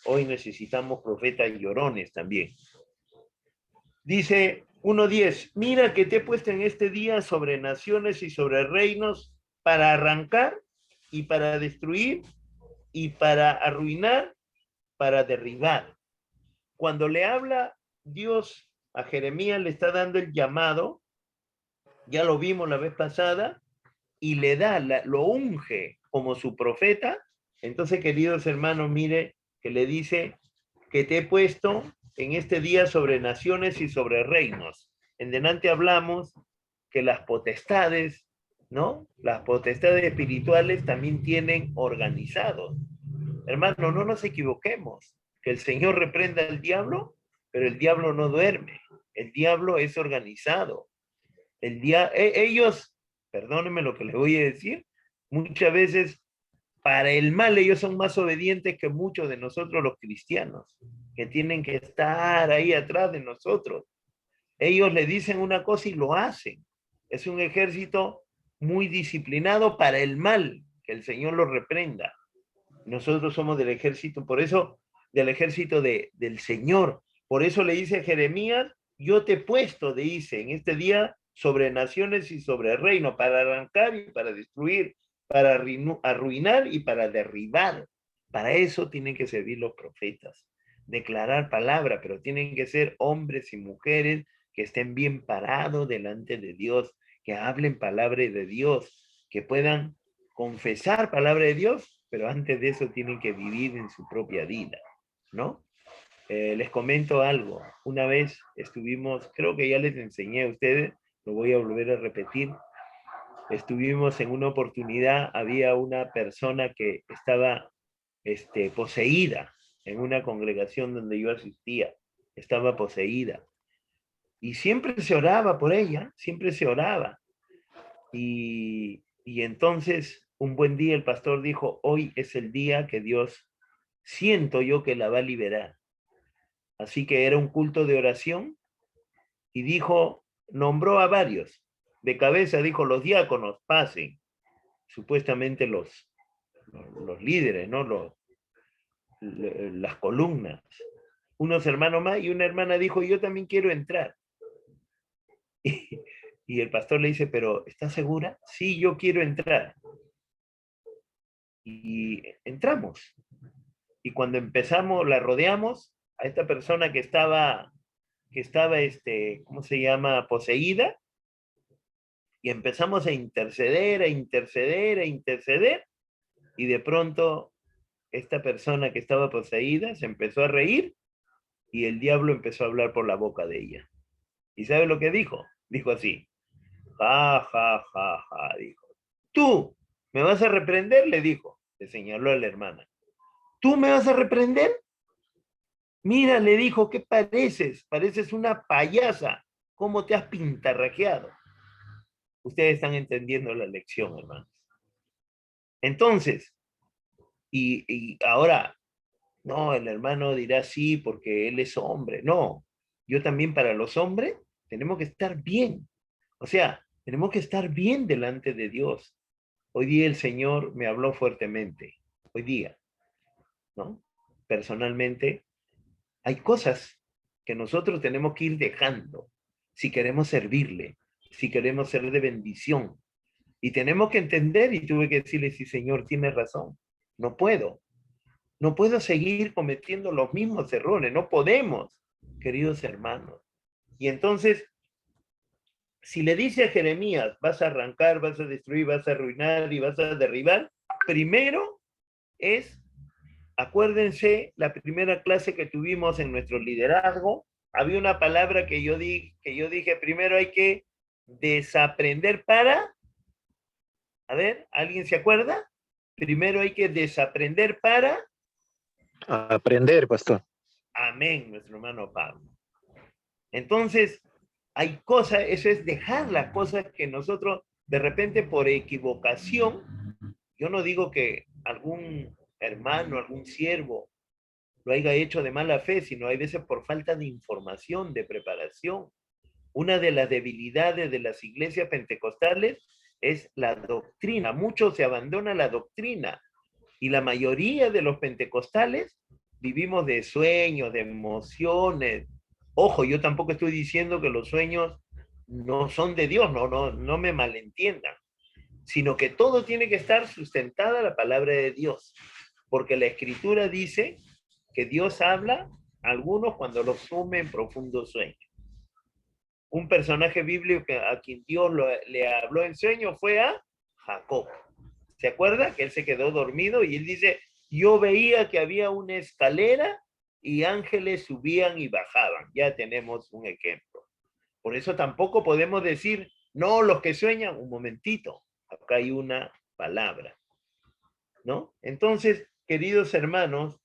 Hoy necesitamos profetas llorones también. Dice 1:10, mira que te he puesto en este día sobre naciones y sobre reinos para arrancar y para destruir y para arruinar, para derribar. Cuando le habla Dios a Jeremías, le está dando el llamado, ya lo vimos la vez pasada, y le da, lo unge como su profeta. Entonces, queridos hermanos, mire que le dice que te he puesto en este día sobre naciones y sobre reinos. En delante hablamos que las potestades, ¿no? Las potestades espirituales también tienen organizados. Hermano, no nos equivoquemos. Que el Señor reprenda al diablo, pero el diablo no duerme. El diablo es organizado. Ellos, perdónenme lo que les voy a decir, muchas veces para el mal ellos son más obedientes que muchos de nosotros los cristianos, que tienen que estar ahí atrás de nosotros. Ellos le dicen una cosa y lo hacen. Es un ejército muy disciplinado para el mal, que el Señor lo reprenda. Nosotros somos del ejército, por eso, del ejército del Señor. Por eso le dice a Jeremías, yo te he puesto, dice, en este día sobre naciones y sobre reino, para arrancar y para destruir, para arruinar y para derribar. Para eso tienen que servir los profetas, declarar palabra, pero tienen que ser hombres y mujeres que estén bien parados delante de Dios, que hablen palabra de Dios, que puedan confesar palabra de Dios, pero antes de eso tienen que vivir en su propia vida, ¿no? Les comento algo. Una vez estuvimos, creo que ya les enseñé a ustedes, lo voy a volver a repetir. Estuvimos en una oportunidad, había una persona que estaba poseída en una congregación donde yo asistía, estaba poseída. Y siempre se oraba por ella, siempre se oraba. Y entonces, un buen día el pastor dijo, hoy es el día que Dios, siento yo que la va a liberar. Así que era un culto de oración y dijo, nombró a varios. De cabeza dijo, los diáconos pasen. Supuestamente los líderes, ¿no? Las columnas. Unos hermanos más y una hermana dijo, yo también quiero entrar. Y el pastor le dice, pero ¿estás segura? Sí, yo quiero entrar. Y entramos. Y cuando empezamos, la rodeamos a esta persona que estaba, ¿cómo se llama? Poseída. Y empezamos a interceder, a interceder, a interceder. Y de pronto, esta persona que estaba poseída se empezó a reír y el diablo empezó a hablar por la boca de ella. ¿Y sabe lo que dijo? Dijo así, ja, ja, ja, ja, dijo. ¿Tú me vas a reprender? Le dijo, le señaló a la hermana. ¿Tú me vas a reprender? Mira, le dijo, ¿qué pareces? Pareces una payasa. ¿Cómo te has pintarrajeado? Ustedes están entendiendo la lección, hermanos. Entonces, y ahora, no, el hermano dirá sí porque él es hombre. No, yo también para los hombres tenemos que estar bien. O sea, tenemos que estar bien delante de Dios. Hoy día el Señor me habló fuertemente. Hoy día, ¿no? Personalmente, hay cosas que nosotros tenemos que ir dejando si queremos servirle, si queremos ser de bendición. Y tenemos que entender, y tuve que decirle, sí, Señor, tienes razón. No puedo seguir cometiendo los mismos errores, no podemos, queridos hermanos. Y entonces, si le dice a Jeremías, vas a arrancar, vas a destruir, vas a arruinar y vas a derribar, primero es, acuérdense, la primera clase que tuvimos en nuestro liderazgo, había una palabra que yo dije, primero hay que desaprender para, a ver, ¿alguien se acuerda? Primero hay que desaprender para aprender, pastor. amén, nuestro hermano Pablo. Entonces, hay cosas, eso es dejar las cosas que nosotros, de repente por equivocación, yo no digo que algún hermano, algún siervo lo haya hecho de mala fe, sino hay veces por falta de información, de preparación. Una de las debilidades de las iglesias pentecostales es la doctrina. Muchos se abandona la doctrina y la mayoría de los pentecostales vivimos de sueños, de emociones. Ojo, yo tampoco estoy diciendo que los sueños no son de Dios, no me malentiendan, sino que todo tiene que estar sustentada la palabra de Dios, porque la Escritura dice que Dios habla a algunos cuando los sume en profundo sueño. Un personaje bíblico a quien Dios le habló en sueño fue a Jacob. ¿Se acuerda? Que él se quedó dormido y él dice, yo veía que había una escalera y ángeles subían y bajaban. Ya tenemos un ejemplo. Por eso tampoco podemos decir, no, los que sueñan, un momentito, acá hay una palabra, ¿no? Entonces, queridos hermanos,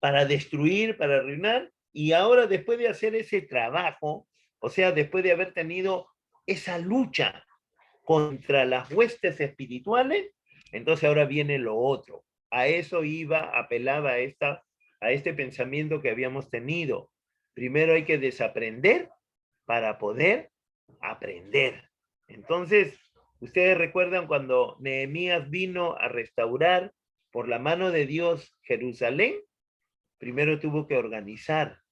para destruir, para arruinar, y ahora después de hacer ese trabajo, o sea, después de haber tenido esa lucha contra las huestes espirituales, entonces ahora viene lo otro. A eso apelaba a este pensamiento que habíamos tenido. Primero hay que desaprender para poder aprender. Entonces, ustedes recuerdan cuando Nehemías vino a restaurar por la mano de Dios Jerusalén, primero tuvo que organizar,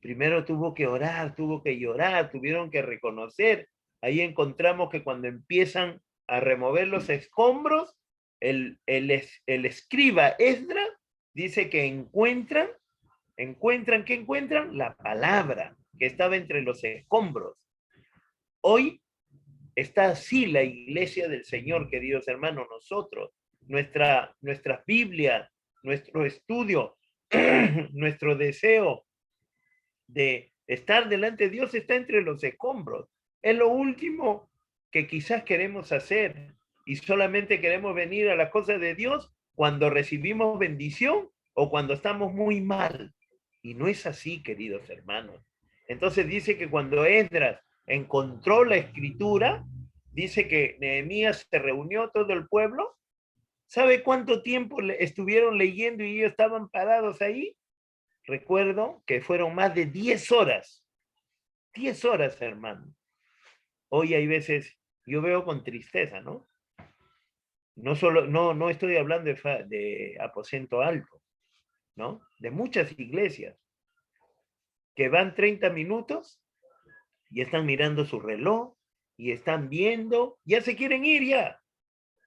primero tuvo que orar, tuvo que llorar, tuvieron que reconocer. Ahí encontramos que cuando empiezan a remover los escombros, el escriba Esdras dice que encuentran, ¿qué encuentran? La palabra que estaba entre los escombros. Hoy está así la iglesia del Señor, queridos hermanos, nosotros, nuestra Biblia, nuestro estudio, nuestro deseo de estar delante de Dios está entre los escombros. Es lo último que quizás queremos hacer y solamente queremos venir a las cosas de Dios cuando recibimos bendición o cuando estamos muy mal. Y no es así, queridos hermanos. Entonces dice que cuando Esdras encontró la escritura, dice que Nehemías se reunió todo el pueblo. ¿Sabe cuánto tiempo estuvieron leyendo y ellos estaban parados ahí? Recuerdo que fueron más de 10 horas. 10 horas, hermano. Hoy hay veces, yo veo con tristeza, ¿no? No estoy hablando de aposento alto, ¿no? De muchas iglesias que van 30 minutos y están mirando su reloj y están viendo, ya se quieren ir ya,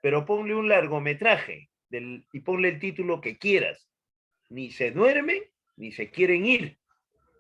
pero ponle un largometraje y ponle el título que quieras. Ni se duermen, ni se quieren ir,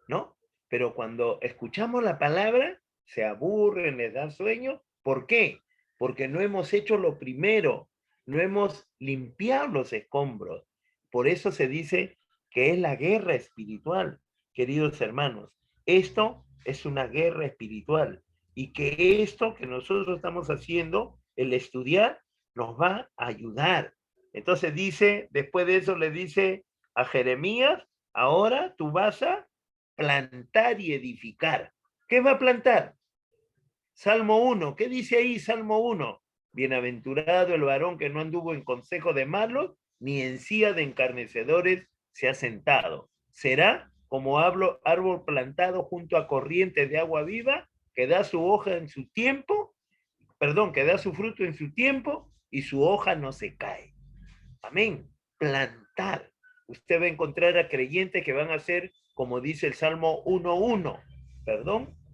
¿no? Pero cuando escuchamos la palabra, se aburren, les da sueño. ¿Por qué? Porque no hemos hecho lo primero, no hemos limpiado los escombros. Por eso se dice que es la guerra espiritual, queridos hermanos. Esto es una guerra espiritual y que esto que nosotros estamos haciendo, el estudiar, nos va a ayudar. Entonces dice, después de eso le dice a Jeremías, ahora tú vas a plantar y edificar. ¿Qué va a plantar? Salmo 1. ¿Qué dice ahí Salmo 1? Bienaventurado el varón que no anduvo en consejo de malos, ni en silla de encarnecedores se ha sentado. Será como árbol plantado junto a corrientes de agua viva, que da su hoja en su tiempo, que da su fruto en su tiempo, y su hoja no se cae. Amén. Plantar. Usted va a encontrar a creyentes que van a ser, como dice el Salmo 1.1,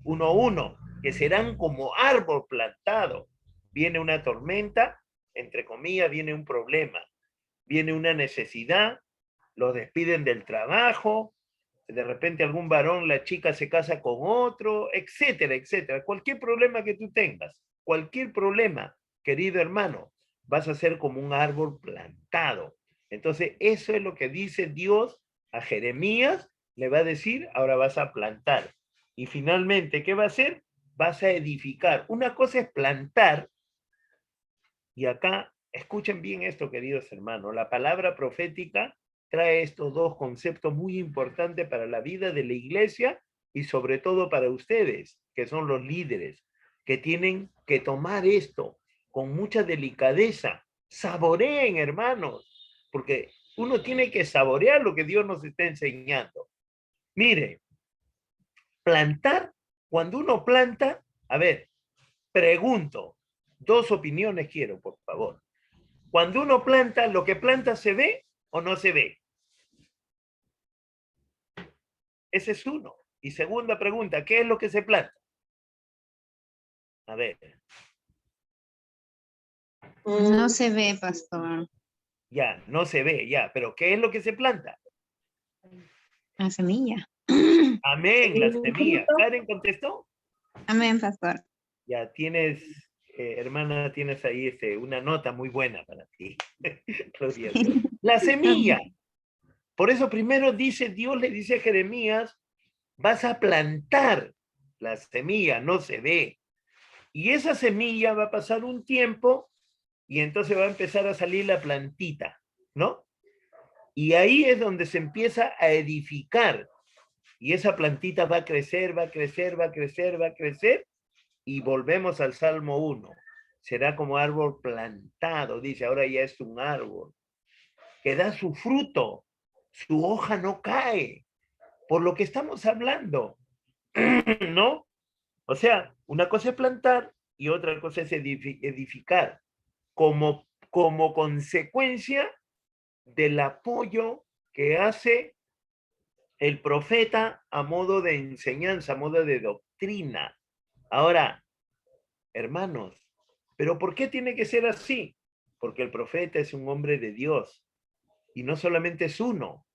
1.1, que serán como árbol plantado. Viene una tormenta, entre comillas, viene un problema, viene una necesidad, los despiden del trabajo, de repente algún varón, la chica se casa con otro, etcétera, etcétera. Cualquier problema que tú tengas, cualquier problema, querido hermano, vas a ser como un árbol plantado. Entonces, eso es lo que dice Dios a Jeremías, le va a decir, ahora vas a plantar. Y finalmente, ¿qué va a hacer? Vas a edificar. Una cosa es plantar, y acá, escuchen bien esto, queridos hermanos, la palabra profética trae estos dos conceptos muy importantes para la vida de la iglesia y sobre todo para ustedes, que son los líderes, que tienen que tomar esto con mucha delicadeza. Saboreen, hermanos, porque uno tiene que saborear lo que Dios nos está enseñando. Mire, plantar, cuando uno planta, a ver, pregunto, 2 opiniones quiero, por favor. Cuando uno planta, ¿lo que planta se ve o no se ve? Ese es uno. Y segunda pregunta, ¿qué es lo que se planta? A ver. No se ve, pastor. Ya, no se ve, ya. Pero ¿qué es lo que se planta? La semilla. Amén, la semilla. ¿Karen contestó? Amén, pastor. Ya tienes, hermana, tienes ahí una nota muy buena para ti. La semilla. Por eso primero dice, Dios le dice a Jeremías, vas a plantar la semilla, no se ve. Y esa semilla va a pasar un tiempo y entonces va a empezar a salir la plantita, ¿no? Y ahí es donde se empieza a edificar. Y esa plantita va a crecer, va a crecer, va a crecer, va a crecer. Y volvemos al Salmo 1. Será como árbol plantado, dice, ahora ya es un árbol, que da su fruto, su hoja no cae, por lo que estamos hablando, ¿no? O sea, una cosa es plantar y otra cosa es edificar, como consecuencia del apoyo que hace el profeta a modo de enseñanza, a modo de doctrina. Ahora, hermanos, ¿pero por qué tiene que ser así? Porque el profeta es un hombre de Dios y no solamente es uno,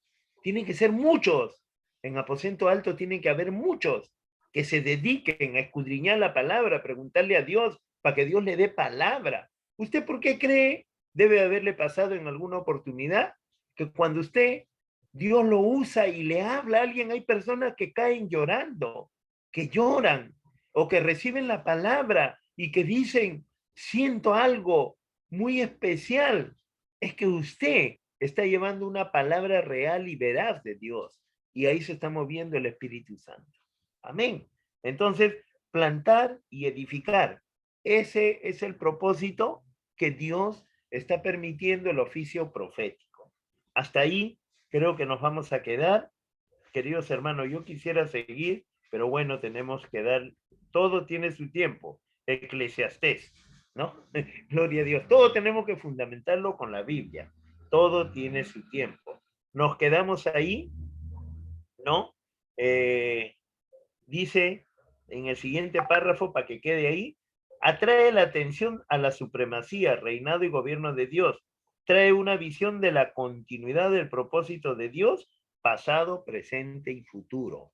tienen que ser muchos. En aposento alto tienen que haber muchos que se dediquen a escudriñar la palabra, a preguntarle a Dios para que Dios le dé palabra. ¿Usted por qué cree? Debe haberle pasado en alguna oportunidad que cuando Dios lo usa y le habla a alguien, hay personas que caen llorando, que lloran o que reciben la palabra y que dicen, siento algo muy especial. Es que usted está llevando una palabra real y veraz de Dios. Y ahí se está moviendo el Espíritu Santo. Amén. Entonces, plantar y edificar. Ese es el propósito que Dios está permitiendo el oficio profético. Hasta ahí creo que nos vamos a quedar. Queridos hermanos, yo quisiera seguir, pero bueno, tenemos que dar, todo tiene su tiempo. Eclesiastés, ¿no? Gloria a Dios. Todo tenemos que fundamentarlo con la Biblia. Todo tiene su tiempo. Nos quedamos ahí, ¿no? Dice en el siguiente párrafo, para que quede ahí, atrae la atención a la supremacía, reinado y gobierno de Dios. Trae una visión de la continuidad del propósito de Dios, pasado, presente y futuro.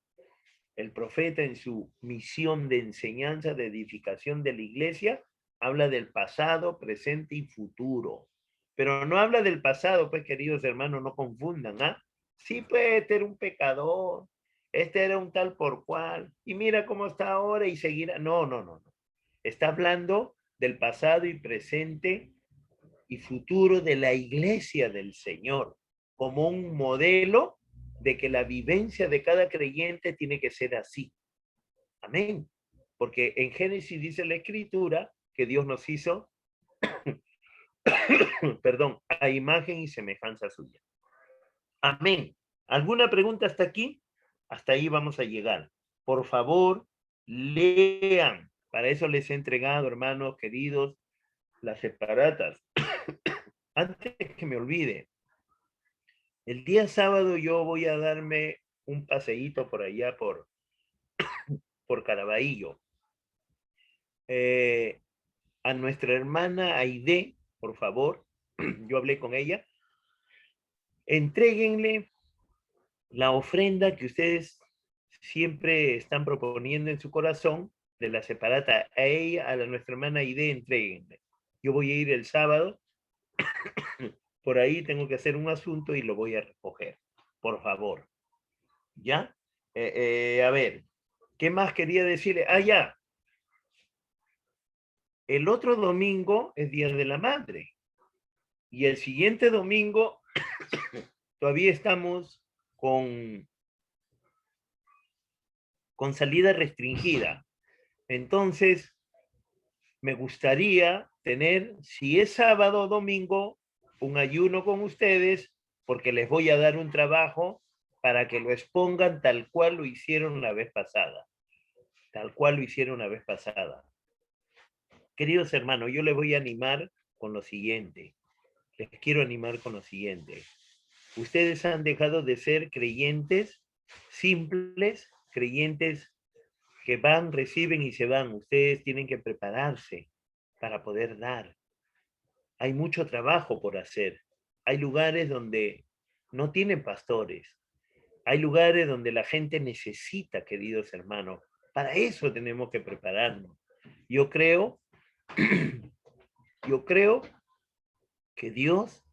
El profeta en su misión de enseñanza, de edificación de la iglesia, habla del pasado, presente y futuro. Pero no habla del pasado, pues queridos hermanos, no confundan, ¿ah? Sí, pues este era un pecador, este era un tal por cual, y mira cómo está ahora y seguirá. No, no, no, no. Está hablando del pasado y presente y futuro de la iglesia del Señor, como un modelo de que la vivencia de cada creyente tiene que ser así. Amén. Porque en Génesis dice la Escritura que Dios nos hizo, perdón, a imagen y semejanza suya. Amén. ¿Alguna pregunta hasta aquí? Hasta ahí vamos a llegar. Por favor, lean. Para eso les he entregado, hermanos queridos, las separatas. Antes que me olvide, el día sábado yo voy a darme un paseíto por allá por Caraballo. A nuestra hermana Aide, por favor, yo hablé con ella, entréguenle la ofrenda que ustedes siempre están proponiendo en su corazón de la separata. A ella, a nuestra hermana Aide, entréguenle. Yo voy a ir el sábado, por ahí tengo que hacer un asunto y lo voy a recoger, por favor. ¿Ya? A ver, ¿qué más quería decirle? Ah, ya. El otro domingo es Día de la Madre. Y el siguiente domingo todavía estamos con salida restringida. Entonces, me gustaría tener, si es sábado o domingo, un ayuno con ustedes, porque les voy a dar un trabajo para que lo expongan tal cual lo hicieron la vez pasada. Tal cual lo hicieron la vez pasada. Queridos hermanos, yo les voy a animar con lo siguiente. Les quiero animar con lo siguiente. Ustedes han dejado de ser creyentes simples, creyentes que van, reciben y se van. Ustedes tienen que prepararse para poder dar. Hay mucho trabajo por hacer. Hay lugares donde no tienen pastores. Hay lugares donde la gente necesita, queridos hermanos. Para eso tenemos que prepararnos. Yo creo que Dios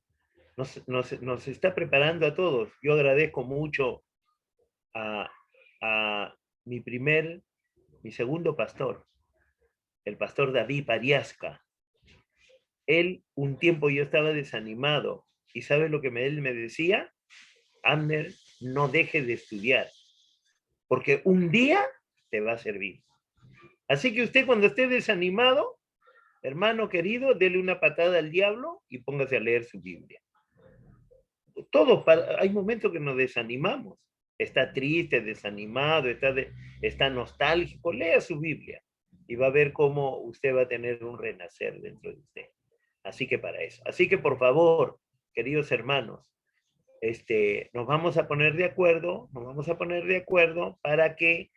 nos está preparando a todos. Yo agradezco mucho a mi segundo pastor, el pastor David Pariasca. Él, un tiempo yo estaba desanimado, y ¿sabes lo que él me decía? Abner, no dejes de estudiar, porque un día te va a servir. Así que usted cuando esté desanimado, hermano querido, dele una patada al diablo y póngase a leer su Biblia. Todos, hay momentos que nos desanimamos. Está triste, desanimado, está nostálgico. Lea su Biblia y va a ver cómo usted va a tener un renacer dentro de usted. Así que para eso. Así que por favor, queridos hermanos, nos vamos a poner de acuerdo, para que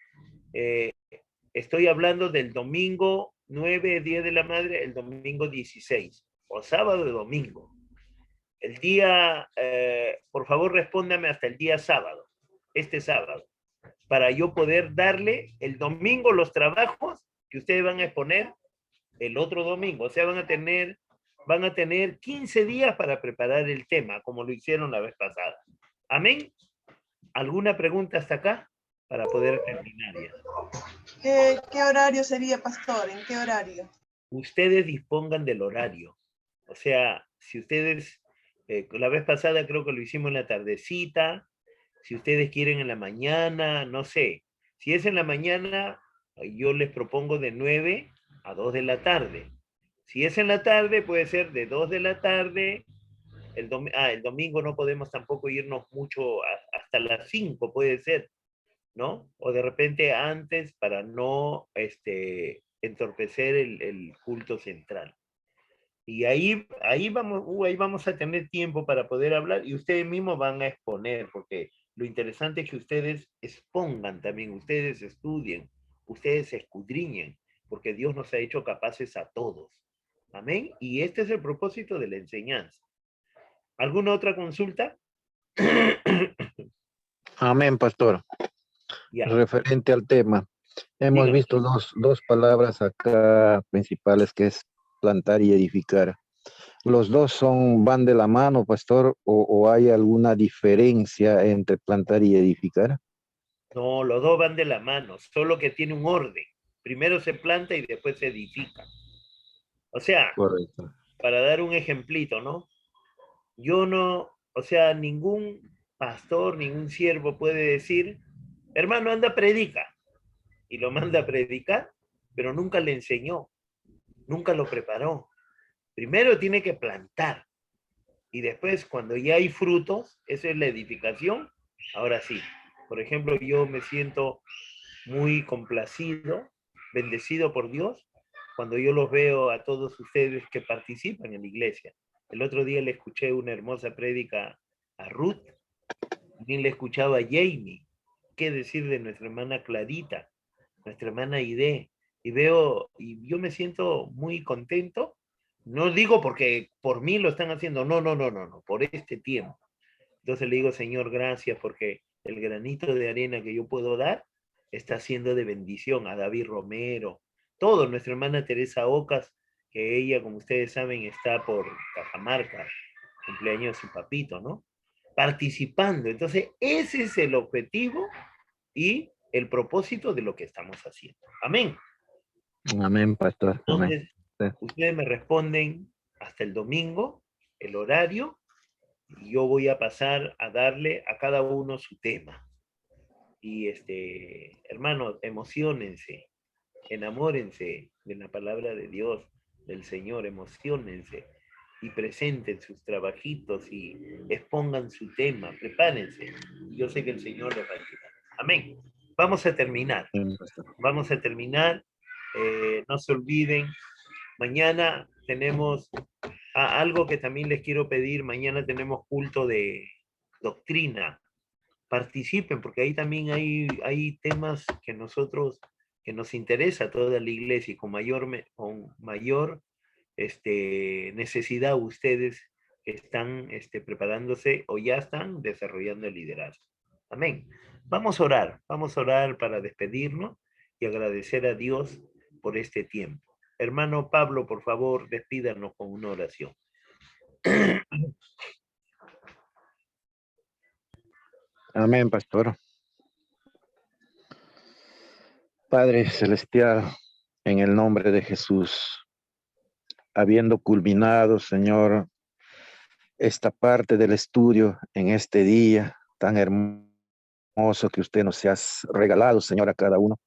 estoy hablando del domingo 9, Día de la Madre, el domingo 16, o sábado y domingo. El día, por favor, respóndame hasta el día sábado, este sábado, para yo poder darle el domingo los trabajos que ustedes van a exponer el otro domingo. O sea, van a tener 15 días para preparar el tema, como lo hicieron la vez pasada. ¿Amén? ¿Alguna pregunta hasta acá? Para poder terminar ya. ¿Qué horario sería, pastor? ¿En qué horario? Ustedes dispongan del horario. O sea, si ustedes, la vez pasada creo que lo hicimos en la tardecita, si ustedes quieren en la mañana, no sé. Si es en la mañana, yo les propongo de 9 a 2 de la tarde. Si es en la tarde, puede ser de 2 de la tarde. El domingo no podemos tampoco irnos mucho hasta las 5, puede ser, ¿no? O de repente antes para no entorpecer el culto central. Y ahí vamos a tener tiempo para poder hablar y ustedes mismos van a exponer, porque lo interesante es que ustedes expongan también, ustedes estudien, ustedes escudriñen, porque Dios nos ha hecho capaces a todos. Amén. Y este es el propósito de la enseñanza. ¿Alguna otra consulta? Amén, pastor. Ya. Referente al tema, hemos Dígame. visto dos palabras acá principales, que es plantar y edificar. ¿Los dos van de la mano, pastor, o hay alguna diferencia entre plantar y edificar? No, los dos van de la mano, solo que tiene un orden. Primero se planta y después se edifica. O sea, Correcto. para dar un ejemplito, ¿no? Yo no, o sea, ningún pastor, ningún siervo puede decir, hermano, anda, predica. Y lo manda a predicar, pero nunca le enseñó, nunca lo preparó. Primero tiene que plantar. Y después, cuando ya hay frutos, esa es la edificación. Ahora sí, por ejemplo, yo me siento muy complacido, bendecido por Dios, cuando yo los veo a todos ustedes que participan en la iglesia. El otro día le escuché una hermosa prédica a Ruth, también le escuchaba a Jamie. ¿Qué decir de nuestra hermana Clarita, nuestra hermana Aide? Y yo me siento muy contento. No digo porque por mí lo están haciendo, no, por este tiempo. Entonces le digo, Señor, gracias porque el granito de arena que yo puedo dar está siendo de bendición a David Romero, todo, nuestra hermana Teresa Ocas, que ella, como ustedes saben, está por Cajamarca, cumpleaños de su papito, ¿no? Participando. Entonces, ese es el objetivo y el propósito de lo que estamos haciendo. Amén. Amén, pastor. Amén. Entonces, Sí. ustedes me responden hasta el domingo, el horario, y yo voy a pasar a darle a cada uno su tema. Y hermanos, emociónense, enamórense de la palabra de Dios, del Señor, emociónense y presenten sus trabajitos y expongan su tema, prepárense. Yo sé que el Señor los va a ayudar. Amén. Vamos a terminar. Amén, pastor. Vamos a terminar. No se olviden, mañana tenemos algo que también les quiero pedir. Mañana tenemos culto de doctrina. Participen, porque ahí también hay temas que nos interesa a toda la iglesia y con mayor necesidad ustedes que están preparándose o ya están desarrollando el liderazgo. Amén. Vamos a orar para despedirnos y agradecer a Dios por este tiempo. Hermano Pablo, por favor, despídanos con una oración. Amén, pastor. Padre Celestial, en el nombre de Jesús, habiendo culminado, Señor, esta parte del estudio en este día tan hermoso que usted nos ha regalado, Señor, a cada uno.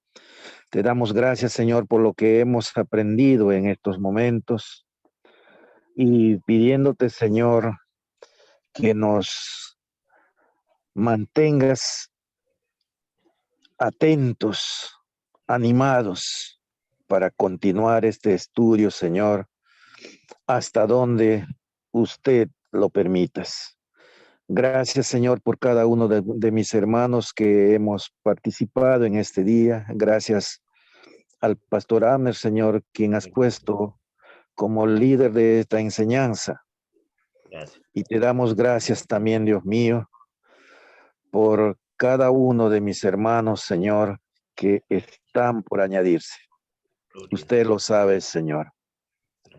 Te damos gracias, Señor, por lo que hemos aprendido en estos momentos y pidiéndote, Señor, que nos mantengas atentos, animados para continuar este estudio, Señor, hasta donde usted lo permitas. Gracias, Señor, por cada uno de mis hermanos que hemos participado en este día. Gracias al pastor Amer, Señor, quien has puesto como líder de esta enseñanza. Gracias. Y te damos gracias también, Dios mío, por cada uno de mis hermanos, Señor, que están por añadirse. Usted lo sabe, Señor.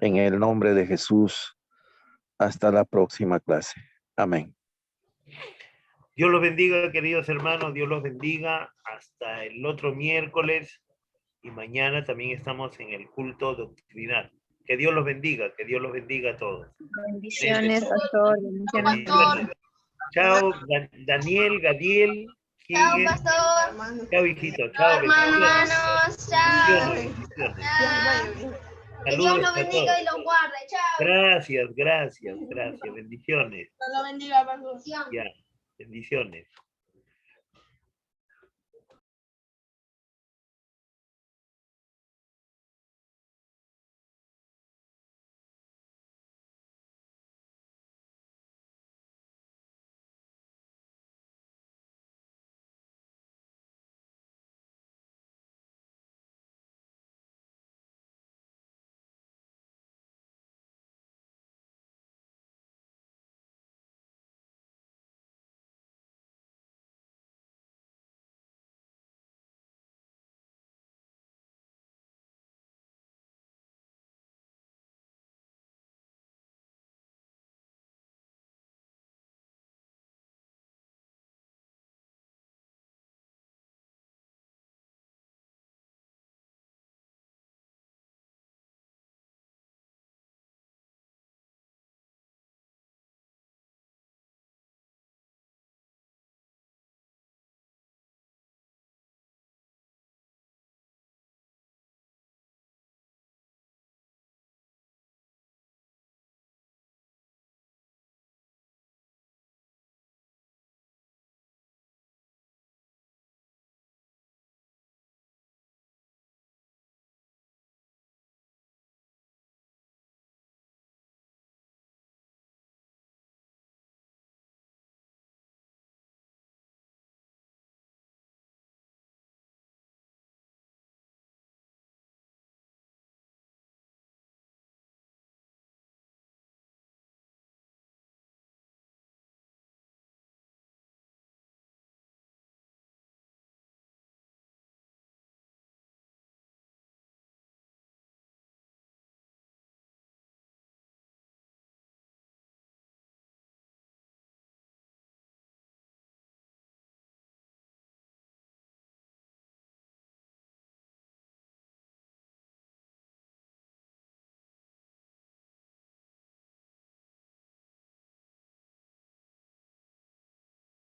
En el nombre de Jesús, hasta la próxima clase. Amén. Dios los bendiga, queridos hermanos, Dios los bendiga hasta el otro miércoles y mañana también estamos en el culto doctrinal. Que Dios los bendiga a todos. Bendiciones, pastor. Bendiciones. Chao, Daniel, Gadiel, Chao, ¿Quién? pastor. Hermanos, Chao, hijito. Chao, bendiciones. Hermanos, chao. Bendiciones. ya vaya bien. Que Dios Saludos los a bendiga todos. y los guarde. Chao. Gracias, gracias, gracias. Bendiciones. Dios los bendiga, pastor. Ya, bendiciones.